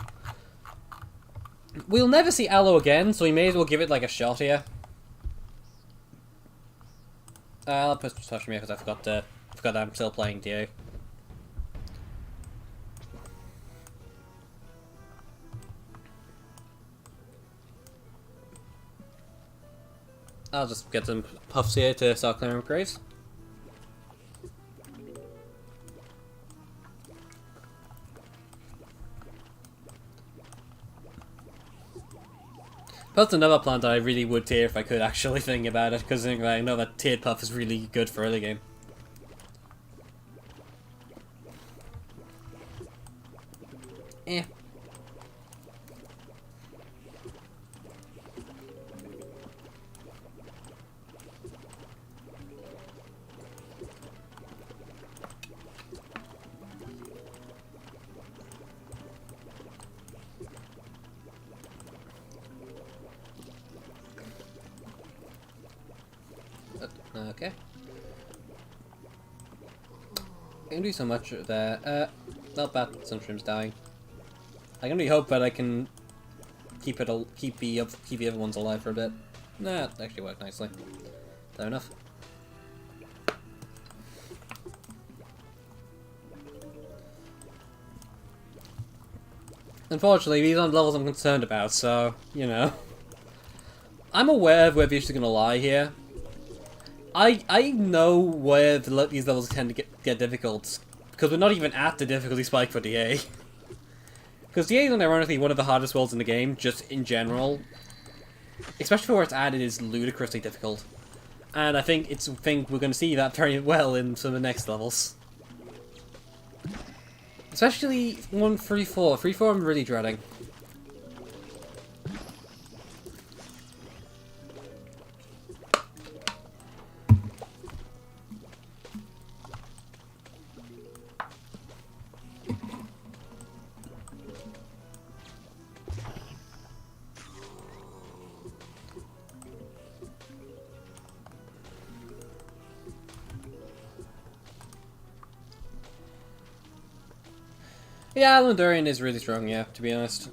A: We'll never see Aloe again, so we may as well give it like a shot here. I'll put touch me because I forgot that I'm still playing DA. I'll just get some puffs here to start clearing up graves. That's another plant that I really would tier if I could actually think about it, because I know that tiered puff is really good for early game. Eh. Okay. I can do so much there. Not bad. Sunstroom's dying. I can only hope that I can keep the other ones alive for a bit. Nah, it actually worked nicely. Fair enough. Unfortunately, these aren't levels I'm concerned about, so, you know. I'm aware of where the issues are going to lie here. I know where these levels tend to get difficult, because we're not even at the difficulty spike for DA. Because DA is ironically one of the hardest worlds in the game, just in general. Especially for where it's added is ludicrously difficult. And I think we're going to see that very well in some of the next levels. Especially 134. 3-4 I'm really dreading. Yeah, Lundurian is really strong, yeah, to be honest.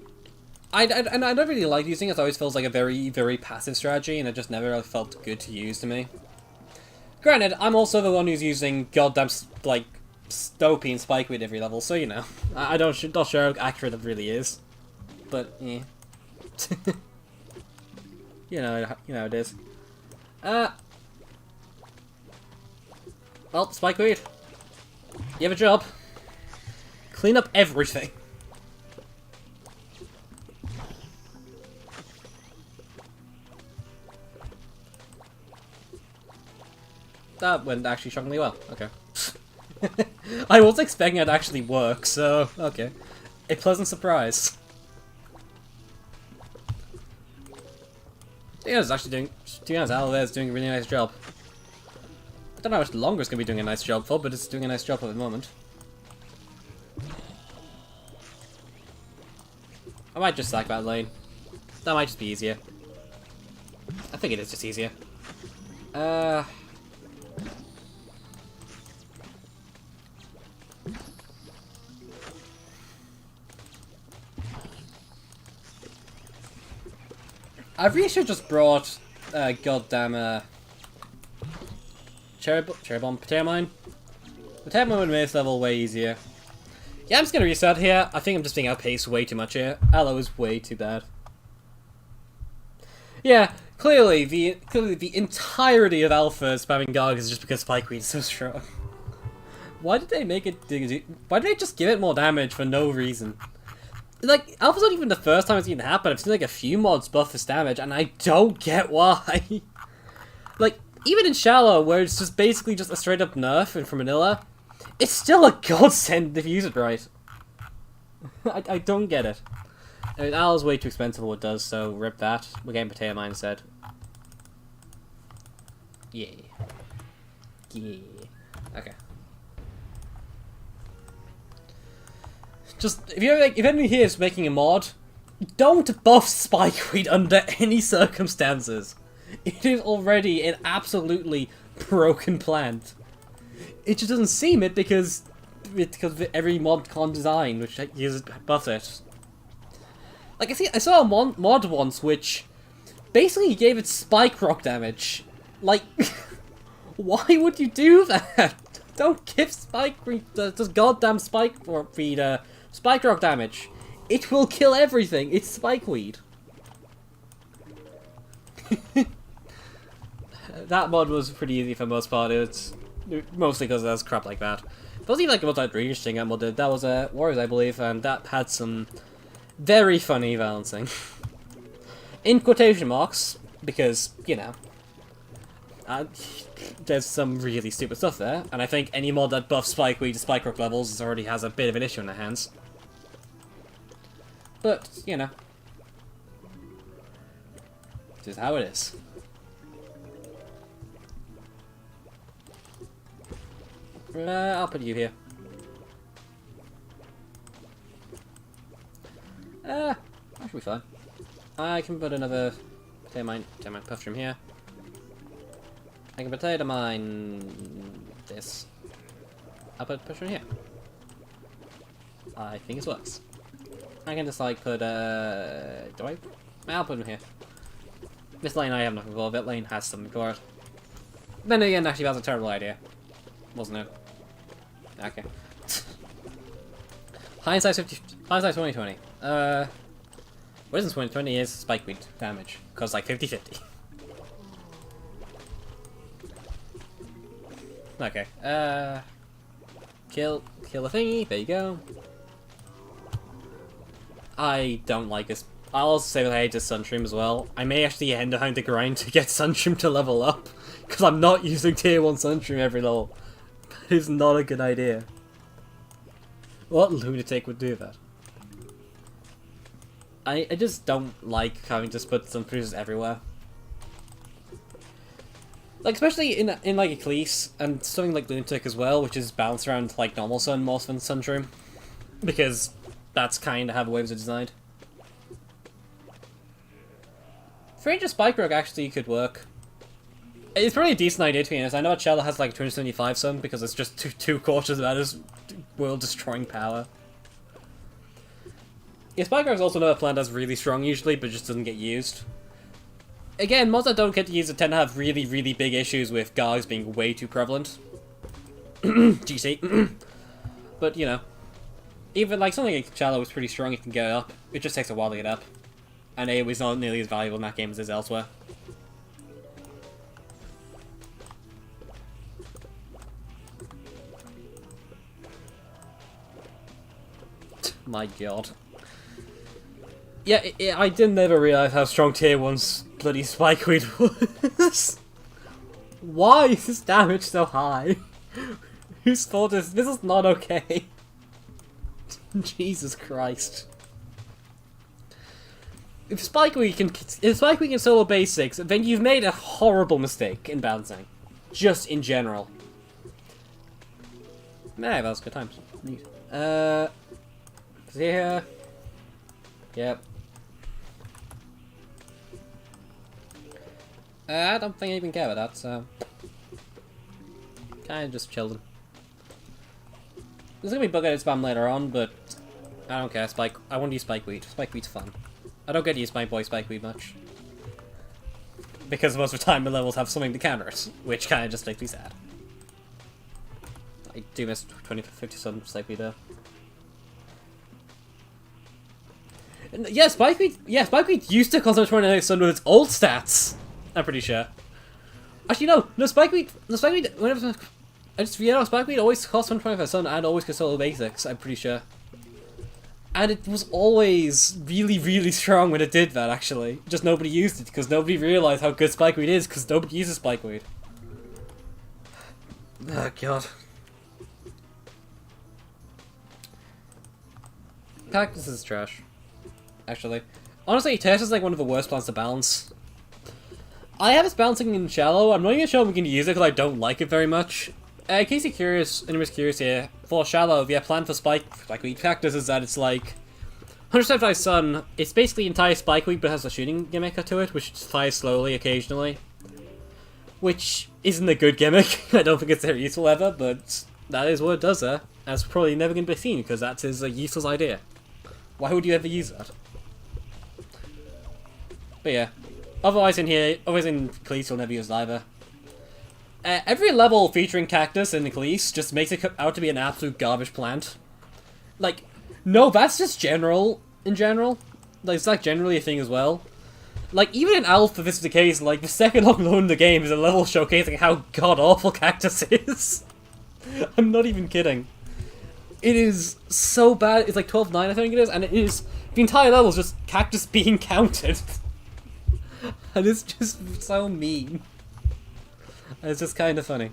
A: I don't really like using it, it always feels like a very, very passive strategy, and it just never really felt good to use to me. Granted, I'm also the one who's using goddamn, like, Stopey and Spikeweed every level, so you know. I don't not sure how accurate it really is. But, yeah. you know it is. Well, Spikeweed. You have a job. Clean up everything. That went actually shockingly well. Okay. I was expecting it to actually work, so okay. A pleasant surprise. Yeah, it's actually doing. To be honest, Aloe's doing a really nice job. I don't know how much longer it's gonna be doing a nice job for, but it's doing a nice job at the moment. I might just sack that lane. That might just be easier. I think it is just easier. I really should have just brought goddamn Cherry Bomb Potato Mine. Potato Mine would make this level way easier. Yeah, I'm just gonna reset here. I think I'm just being outpaced way too much here. Aloe is way too bad. Yeah, clearly the entirety of Alpha spamming Garg is just because Spikeweed is so strong. Why did they make it? Why did they just give it more damage for no reason? Like, Alpha's not even the first time it's even happened. I've seen like a few mods buff this damage, and I don't get why. Like, even in Shallow, where it's just basically just a straight up nerf and from vanilla, it's still a godsend if you use it right. I don't get it. I mean, Aloe's way too expensive for what it does, so rip that. We're getting Potato Mine instead. Yeah. Yeah. Okay. Just, if anyone here is making a mod, don't buff Spikeweed under any circumstances. It is already an absolutely broken plant. It just doesn't seem it because every mod con design which uses buffs it. Like I saw a mod once which basically gave it spike rock damage. Like, why would you do that? Don't give Spikeweed this goddamn spike rock damage. It will kill everything. It's Spikeweed. that mod was pretty easy for the most part. It's mostly because there's crap like that. But it wasn't even like the most outrageous thing that mod did. That was Warriors, I believe, and that had some very funny balancing. In quotation marks, because, you know, there's some really stupid stuff there, and I think any mod that buffs Spikeweed to Spike Rock levels already has a bit of an issue in their hands. But, you know, this is how it is. I'll put you here. That should be fine. I can put another potato mine puff from here. I can potato mine this. I'll put push from here. I think it works. I can just like put I'll put them here. This lane I have nothing for, that lane has something for it. Then again, actually that was a terrible idea. Wasn't it? Okay. Hindsight 2020. What is 2020 is Spikeweed damage. Cause like 50-50. Okay. Kill the thingy, there you go. I don't like this. I'll also say that I hate this Sunstream as well. I may actually end up having to grind to get Sunstream to level up. Because I'm not using tier 1 Sunstream every level. That is not a good idea. What lunatic would do that? I just don't like having to put some producers everywhere. Like, especially in like Eclise, and something like Lunatic as well, which is balanced around like normal sun more than Sunstream. Because that's kind of how the waves are designed. Ranger Spike Rock actually could work. It's probably a decent idea to be honest. I know Chella has like 275 sun because it's just two quarters of that is world destroying power. Yeah, Spike Rock is also another plant that's really strong usually, but just doesn't get used. Again, mods that don't get to use it tend to have really, really big issues with Gargs being way too prevalent. GC. But, you know, even like something like Shallow is pretty strong, you can get it up. It just takes a while to get up. And AoE is not nearly as valuable in that game as it is elsewhere. My god. Yeah, I didn't ever realize how strong tier 1's bloody Spikeweed was. Why is this damage so high? Whose fault is this? Is not okay. Jesus Christ. If Spikeweed can solo basics, then you've made a horrible mistake in balancing. Just in general. Yeah, that was good times. Neat. Yeah. Yep. I don't think I even care about that, so... Kinda just chilled. There's gonna be bug-out spam later on, but... I don't care, I want to use Spikeweed. Spikeweed's fun. I don't get to use my boy Spikeweed much. Because most of the time the levels have something to counter it, which kinda just makes me sad. I do miss 20-50 some Spikeweed though. Yeah, Spikeweed used to cost 29 sun with its old stats. I'm pretty sure. Actually, no, Spikeweed, whenever Spikeweed always cost 125 sun and always could solo basics. I'm pretty sure. And it was always really, really strong when it did that. Actually, just nobody used it because nobody realized how good Spikeweed is because nobody uses Spikeweed. Oh god. Cactus is trash. Actually. Honestly, Tess is like one of the worst plants to balance. I have its balancing in Shallow. I'm not even sure we can use it because I don't like it very much. In case you're curious, anybody's curious here, for Shallow, the plan for Spikeweed Cactus is that it's like 175 sun. It's basically entire Spikeweed but has a shooting gimmick to it, which fires slowly occasionally. Which isn't a good gimmick. I don't think it's very useful ever, but that is what it does there. And it's probably never going to be seen because that is a useless idea. Why would you ever use that? But yeah. Otherwise in Eclise you'll never use it either. Every level featuring Cactus in Eclise just makes it out to be an absolute garbage plant. Like, no, that's just general, in general. Like, it's like generally a thing as well. Like, even in Alpha, this is the case. Like, the second level in the game is a level showcasing how god-awful Cactus is. I'm not even kidding. It is so bad. It's like 12-9, I think it is, and it is... The entire level is just Cactus being counted. And it's just so mean. And it's just kind of funny.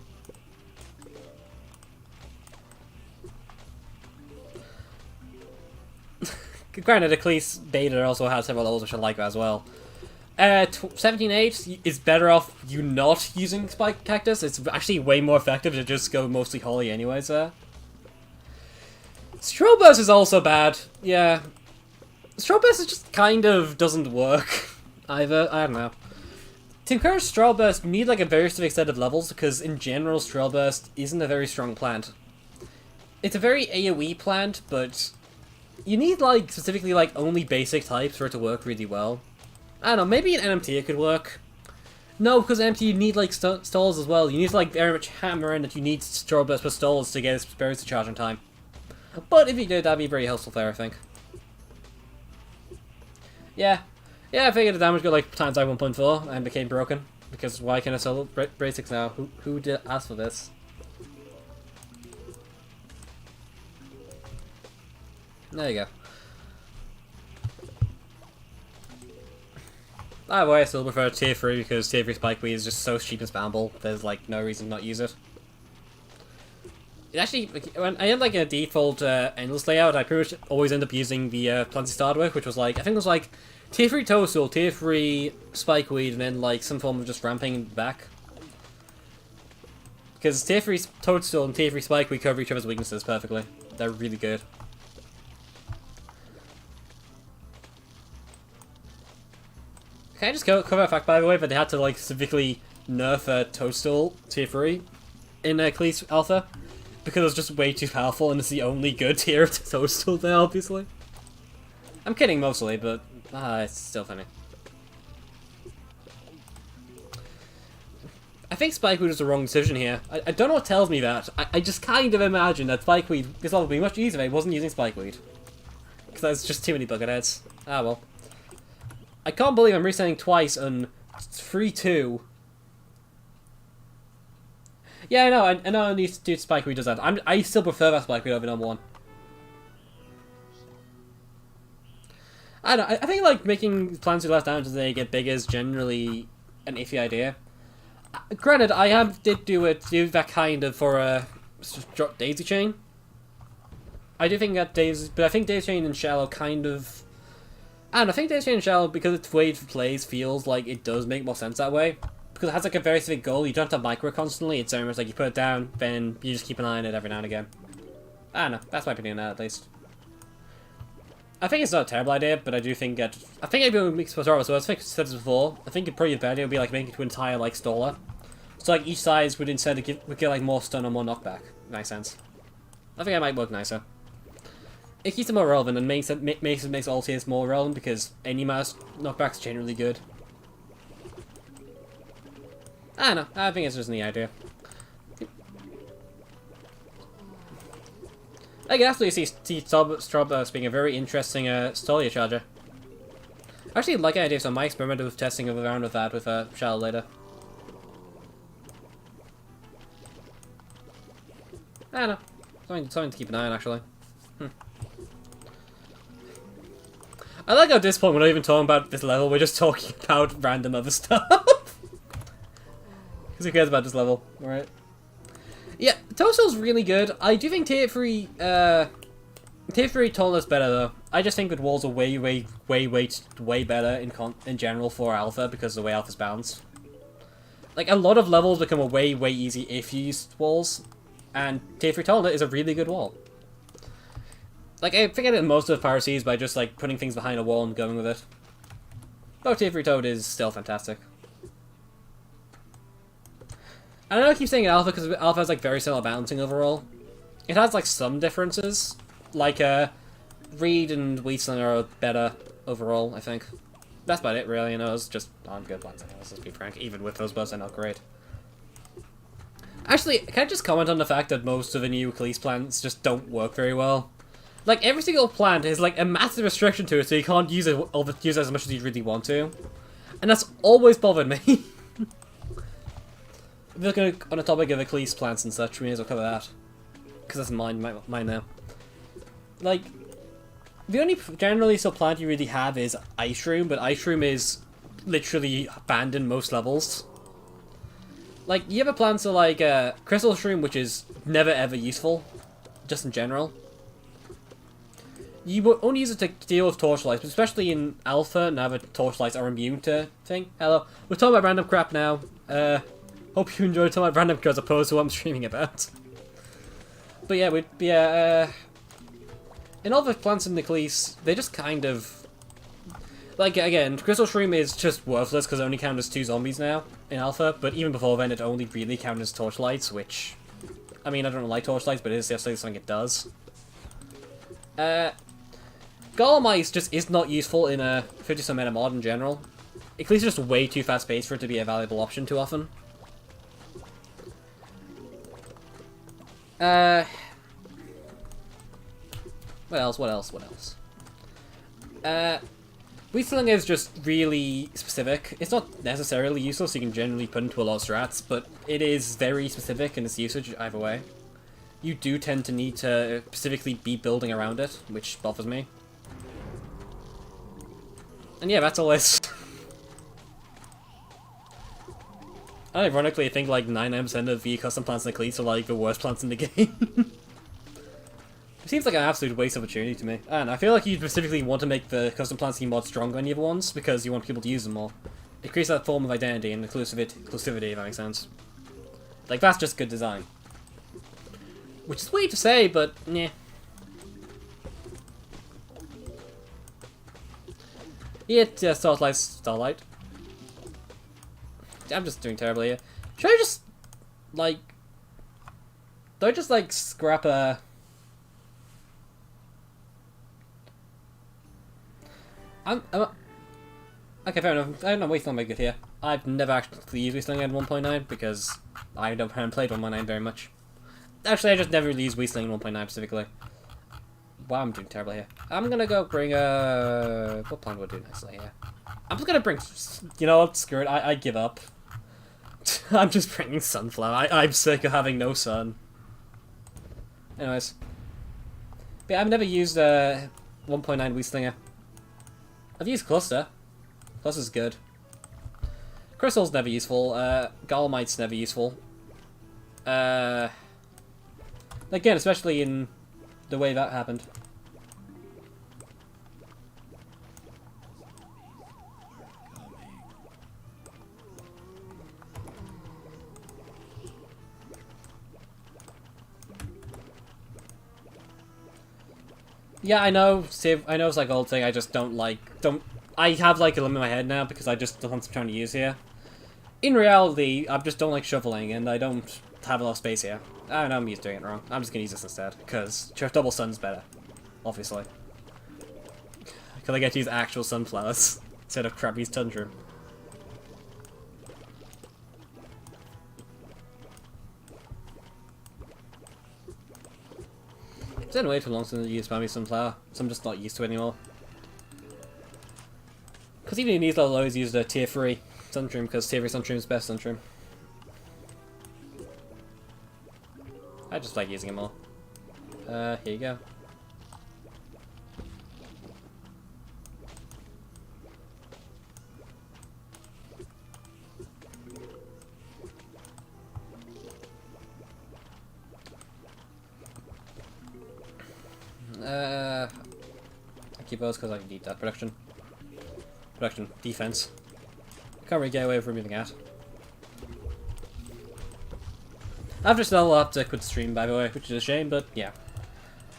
A: Granted, Eclise Beta also has several levels which I like as well. 17-8 is better off you not using Spike Cactus. It's actually way more effective to just go mostly Holly anyways there. Strobe Burst is also bad. Yeah. Strobe Burst just kind of doesn't work either. I don't know. To encourage Strobe Burst, you need like a very specific set of levels because in general Strobe Burst isn't a very strong plant. It's a very AoE plant, but you need like specifically like only basic types for it to work really well. I don't know, maybe in NMT it could work. No, because in NMT you need like stalls as well. You need to like very much hammer in that you need Strobe Burst with stalls to get its berries to charge on time. But if you did, that'd be very helpful there, I think. Yeah. Yeah, I figured the damage got like times by 1.4 and became broken. Because why can I sell basics now? Who did ask for this? There you go. Either way, I still prefer tier 3 because tier 3 Spikeweed is just so cheap and spammable. There's like no reason to not use it. It actually, when I had like a default endless layout, I pretty much always end up using the plants you started with, which was like, I think it was like tier 3 Toadstool, tier 3 Spikeweed, and then like some form of just ramping back. Because tier 3 Toadstool and tier 3 Spikeweed cover each other's weaknesses perfectly. They're really good. Can I just cover a fact, by the way, that they had to like specifically nerf Toadstool tier 3 in Eclise Alpha? Because it was just way too powerful and it's the only good tier of Toadstool there, obviously. I'm kidding mostly, but it's still funny. I think Spikeweed was the wrong decision here. I don't know what tells me that. I just kind of imagine that Spikeweed, this level would be much easier if I wasn't using Spikeweed. Because there's just too many bucketheads. Ah well. I can't believe I'm resetting twice on 3-2. Yeah, I know. I know. I need to do Spikeweed does that. I still prefer that Spikeweed over number 1. I don't know. I think like making plants do less damage as they get bigger is generally an iffy idea. Granted, I did do that kind of for Daisy Chain. I do think that but I think Daisy Chain and Shallow kind of. And I think Daisy Chain and Shallow, because it's the way it plays, feels like it does make more sense that way. Because it has like a very specific goal, you don't have to micro constantly, it's very much like you put it down, then you just keep an eye on it every now and again. I don't know, that's my opinion on that at least. I think it's not a terrible idea, but I do think that... I think I'd be able to make so I think I said this before, I think it'd probably be better would be like making it to entire like staller. So like each size would instead would get like more stun or more knockback. Makes sense. I think that might work nicer. It keeps it more relevant and makes all tiers more relevant because any mouse knockback's generally good. I don't know, I think it's just a neat idea. I can absolutely see Strobe being a very interesting Stolia charger. I actually like the idea, so I might experiment with testing around with that with Shallow later. I don't know, something to keep an eye on actually. I like how at this point we're not even talking about this level, we're just talking about random other stuff. Because who cares about this level, alright? Yeah, Toadstool's really good. I do think tier 3 Tallness better though. I just think that walls are way better in general for Alpha because of the way Alpha's balanced. Like, a lot of levels become a way easy if you use walls, and tier 3 Tallness is a really good wall. Like, I think I did most of the piracies by just, like, putting things behind a wall and going with it. But tier 3 Toad is still fantastic. I know I keep saying Alpha because Alpha has, like, very similar balancing overall. It has, like, some differences. Like, Reed and Wheatsling are better overall, I think. That's about it, really, you know, it's just aren't good plans, let's be frank. Even with those buffs, they're not great. Actually, can I just comment on the fact that most of the new Eclise plants just don't work very well? Like, every single plant has, like, a massive restriction to it, so you can't use it as much as you really want to. And that's always bothered me. If we're looking on a topic of Eclise plants and such, we may as well cover that. Because that's mine now. Like, the only generally so plant you really have is Ice Room, but Ice Room is literally banned in most levels. Like, you have a plant so like Crystal Shroom, which is never ever useful, just in general. You will only use it to deal with torchlights, but especially in Alpha, now that torchlights are immune to thing. Hello, we're talking about random crap now. Hope you enjoyed talking about random crap as opposed to what I'm streaming about. But yeah, in all the plants in Eclise, they just kind of... Like, again, Crystal Shroom is just worthless because it only counts as 2 zombies now in Alpha, but even before then it only really counted as torchlights, which... I mean, I don't like torchlights, but it is definitely something it does. Golem just is not useful in a 50-some meta mod in general. Eclise is just way too fast-paced for it to be a valuable option too often. What else? Weasling is just really specific. It's not necessarily useless, you can generally put into a lot of strats, but it is very specific in its usage either way. You do tend to need to specifically be building around it, which bothers me. And yeah, that's all this. Ironically, I think like 99% of the custom plants in Eclise are like the worst plants in the game. It seems like an absolute waste of opportunity to me. And I feel like you specifically want to make the custom plant scheme mod stronger than the other ones because you want people to use them more. It creates that form of identity and inclusivity, if that makes sense. Like, that's just good design. Which is weird to say, but yeah. Yeah, Starlight. I'm just doing terribly here. Should I just, like... Do I just, like, scrap a... Okay, fair enough. I'm not wasting my good here. I've never actually used Weasling in 1.9 because I haven't played 1.9 very much. Actually, I just never really used Weasling in 1.9 specifically. Wow, I'm doing terrible here. I'm gonna go bring a... What plant would I do nicely here? I'm just gonna bring... You know what? Screw it. I give up. I'm just bringing Sunflower. I'm sick of having no sun. Anyways. But yeah, I've never used 1.9 Weaslinger. I've used Cluster. Cluster's good. Crystal's never useful. Golemite's never useful. Again, especially in the way that happened. Yeah, I know. See, I know it's like old thing. I just don't like. I have like a limit in my head now because I just don't know what I'm trying to use here. In reality, I just don't like shoveling, and I don't have a lot of space here. I know I'm just doing it wrong. I'm just gonna use this instead because double sun's better, obviously. Because I get to use actual sunflowers instead of crappy tundra. It's been way too long since I used spammy sunflower, so I'm just not used to it anymore. Because even in these levels, I always used a tier 3 sunshroom because tier 3 sunshroom is best sunshroom. I just like using it more. Here you go. I keep those because I need that production. Defense. Can't really get away from removing that. I've just leveled up to quit the stream, by the way, which is a shame, but yeah.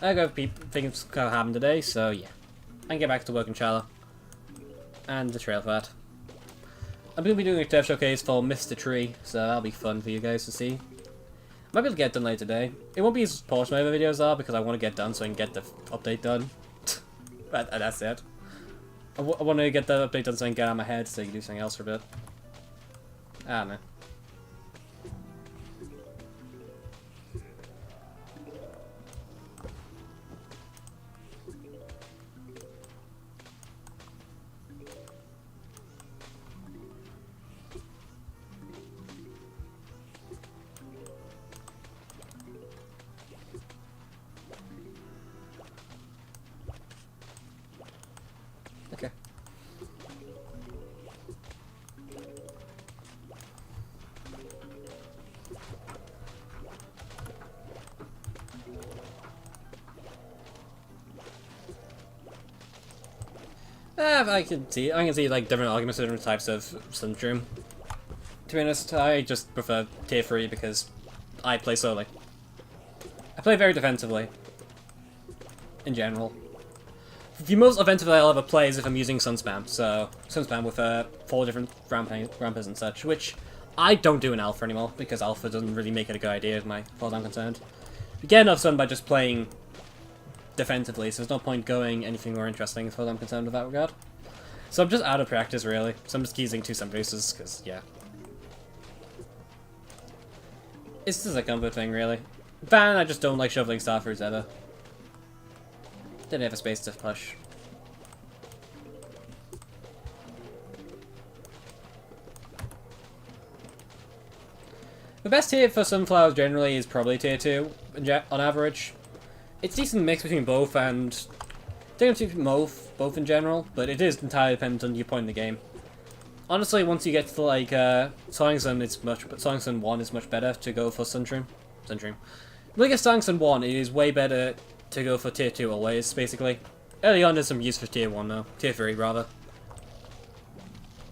A: I got things kind of happened today, so yeah. I can get back to work in Chala. And the trail for that. I'm going to be doing a dev showcase for Mr. Tree, so that'll be fun for you guys to see. Might be able to get it done later today. It won't be as polished my other videos are, because I want to get done so I can get the update done. But that's it. I want to get the update done so I can get out of my head so I can do something else for a bit. I don't know. I can see like different arguments for different types of Sunstream. To be honest, I just prefer tier 3 because I play solely. I play very defensively. In general. The most offensive I'll ever play is if I'm using Sun Spam. So, Sun Spam with 4 different rampers and such, which I don't do in Alpha anymore, because Alpha doesn't really make it a good idea, as far as I'm concerned. You get enough Sun by just playing defensively, so there's no point going anything more interesting as far as I'm concerned with that regard. So I'm just out of practice, really. So I'm just using 2 Sun boosters, because, yeah. It's just a comfort thing, really. Van, I just don't like shoveling Starfruits ever. Didn't have a space to push. The best tier for Sunflowers generally is probably tier 2, on average. It's a decent mix between both and... Technically both in general, but it is entirely dependent on your point in the game. Honestly, once you get to like Sonic Sun, Sonic Sun 1 is much better to go for Sunstream. When you get Sonic Sun 1, it is way better to go for tier 2 always, basically. Early on there's some use for tier 1 though. Tier 3 rather.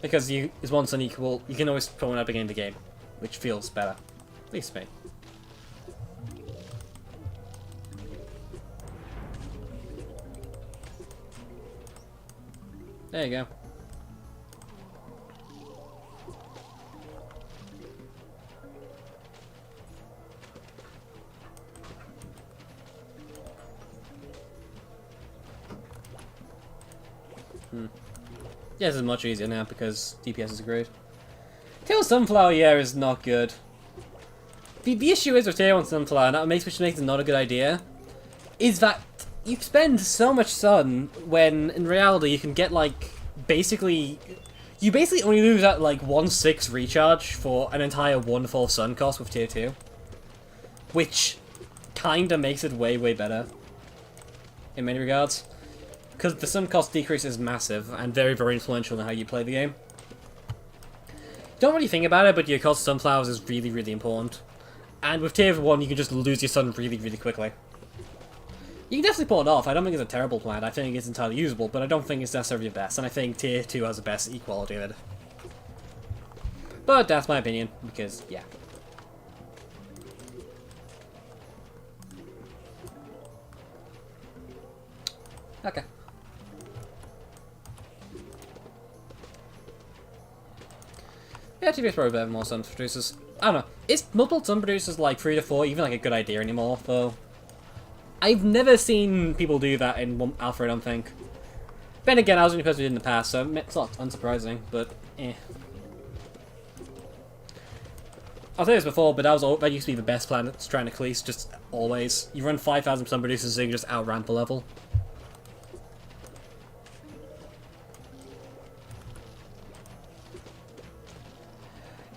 A: Because is one Sun equal, you can always put one up again the game, which feels better. At least to me. There you go. Yeah, this is much easier now because DPS is great. Tail Sunflower, yeah, is not good. The issue is with Tail 1 Sunflower, and that makes it not a good idea, is that you spend so much sun when in reality you can get like basically you only lose that like 1/6 recharge for an entire 1 full sun cost with tier 2. Which kinda makes it way better. In many regards. Because the sun cost decrease is massive and very influential in how you play the game. Don't really think about it, but your cost of sunflowers is really important. And with tier 1 you can just lose your sun really quickly. You can definitely pull it off. I don't think it's a terrible plan. I think it's entirely usable, but I don't think it's necessarily the best. And I think tier 2 has the best equality of it. But that's my opinion, because, yeah. Okay. Yeah, TB is probably better than more sun producers. I don't know. Is multiple sun producers like 3 to 4 even like a good idea anymore, though? I've never seen people do that in Alpha, I don't think. Then again, I was the only person who did in the past, so it's not unsurprising, but eh. I'll say this before, but that used to be the best plan to try and Eclise, just always. You run 5,000 sun producers so you can just out-ramp the level.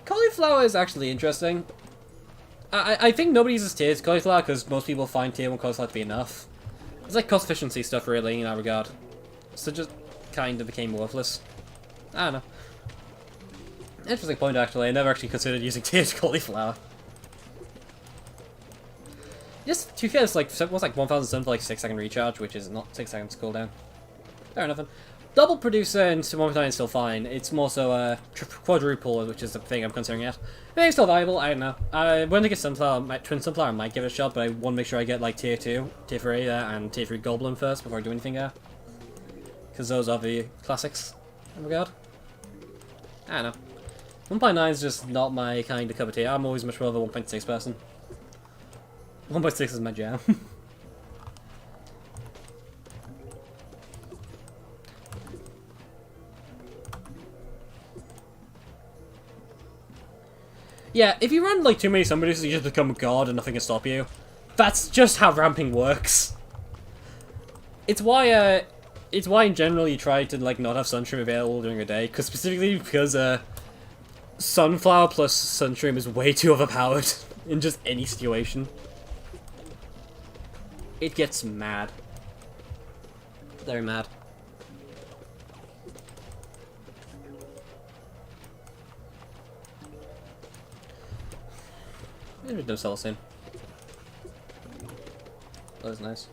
A: Cauliflower is actually interesting. I think nobody uses tiers cauliflower because most people find tier 1 cauliflower to be enough. It's like cost efficiency stuff really in that regard. So just kind of became worthless. I don't know. Interesting point actually, I never actually considered using tiered cauliflower. Just to be fair, it's like, what's like 1,000 sun for like 6-second recharge, which is not 6 seconds cooldown. Fair enough then. Double producer and 1.9 is still fine. It's more so quadruple, which is the thing I'm considering yet. Maybe it's still valuable, I don't know. When I get Sunflower, Twin Sunflower, I might give it a shot, but I want to make sure I get like tier 2, tier 3, and tier 3 Goblin first before I do anything there. Because those are the classics in regard. I don't know. 1.9 is just not my kind of cup of tea. I'm always much more of a 1.6 person. 1.6 is my jam. Yeah, if you run like too many sun producers, you just become a god and nothing can stop you. That's just how ramping works. It's why in general you try to like not have Sunstream available during the day, because Sunflower plus Sunstream is way too overpowered in just any situation. It gets mad. Very mad. There's no cell soon. That was nice.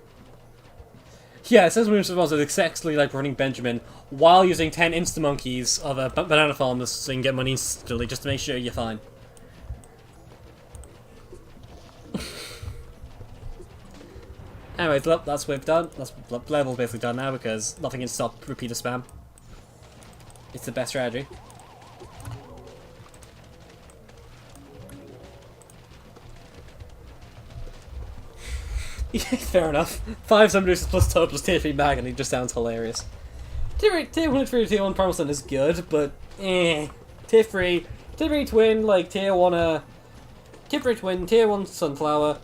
A: Yeah, it says Moon's response is exactly like running Benjamin while using 10 insta-monkeys of a banana farm so you can get money instantly, just to make sure you're fine. Anyways, that's what we've done. That's level basically done now because nothing can stop repeater spam. It's the best strategy. Yeah, fair enough. 5 summoners plus total plus tier 3 mag and it just sounds hilarious. Tier 1 to tier 1 Parmesan is good, but eh. Tier 3 twin, like tier 1 tier 3 twin, tier 1 sunflower,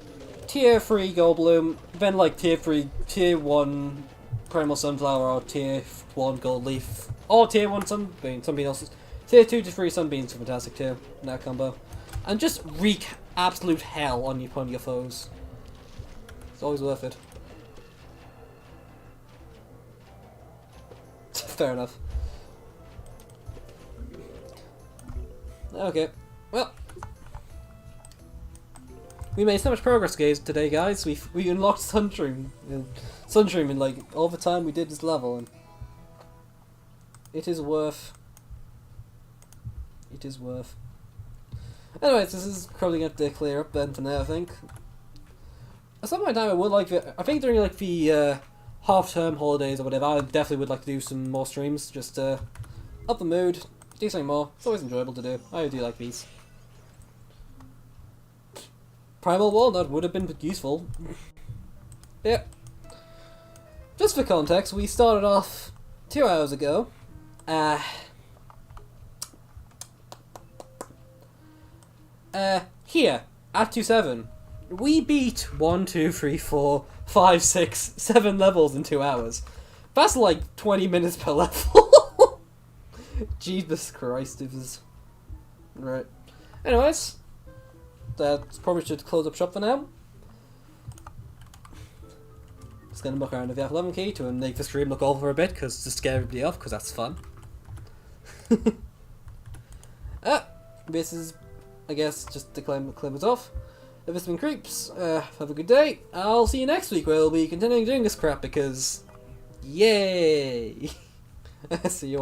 A: tier 3 Goldbloom, then like tier 1 Primal Sunflower or tier 1 Gold Leaf, or tier 1 Sunbeam else. Tier 2 to 3 Sunbeams are fantastic too, in that combo. And just wreak absolute hell on your foes. It's always worth it. Fair enough. Okay, well. We made so much progress today, guys. We unlocked Sunstream in like all the time we did this level, and it is worth. It is worth. Anyways, this is probably going to clear up then for now. I think. At some point in time, I would like. I think during like the half-term holidays or whatever, I definitely would like to do some more streams, just up the mood, do something more. It's always enjoyable to do. I do like these. Primal Walnut would have been useful. Yeah. Just for context, we started off 2 hours ago. Here, at 2-7. We beat 1, 2, 3, 4, 5, 6, 7 levels in 2 hours. That's like 20 minutes per level. Jesus Christ, it was... Right. Anyways. That probably should close up shop for now. Just gonna muck around with the F11 key to make the stream look awful for a bit, because to scare everybody off, because that's fun. This is, I guess, just to claim it off. If it's been Creeps, have a good day. I'll see you next week where we'll be continuing doing this crap because... Yay! See you all.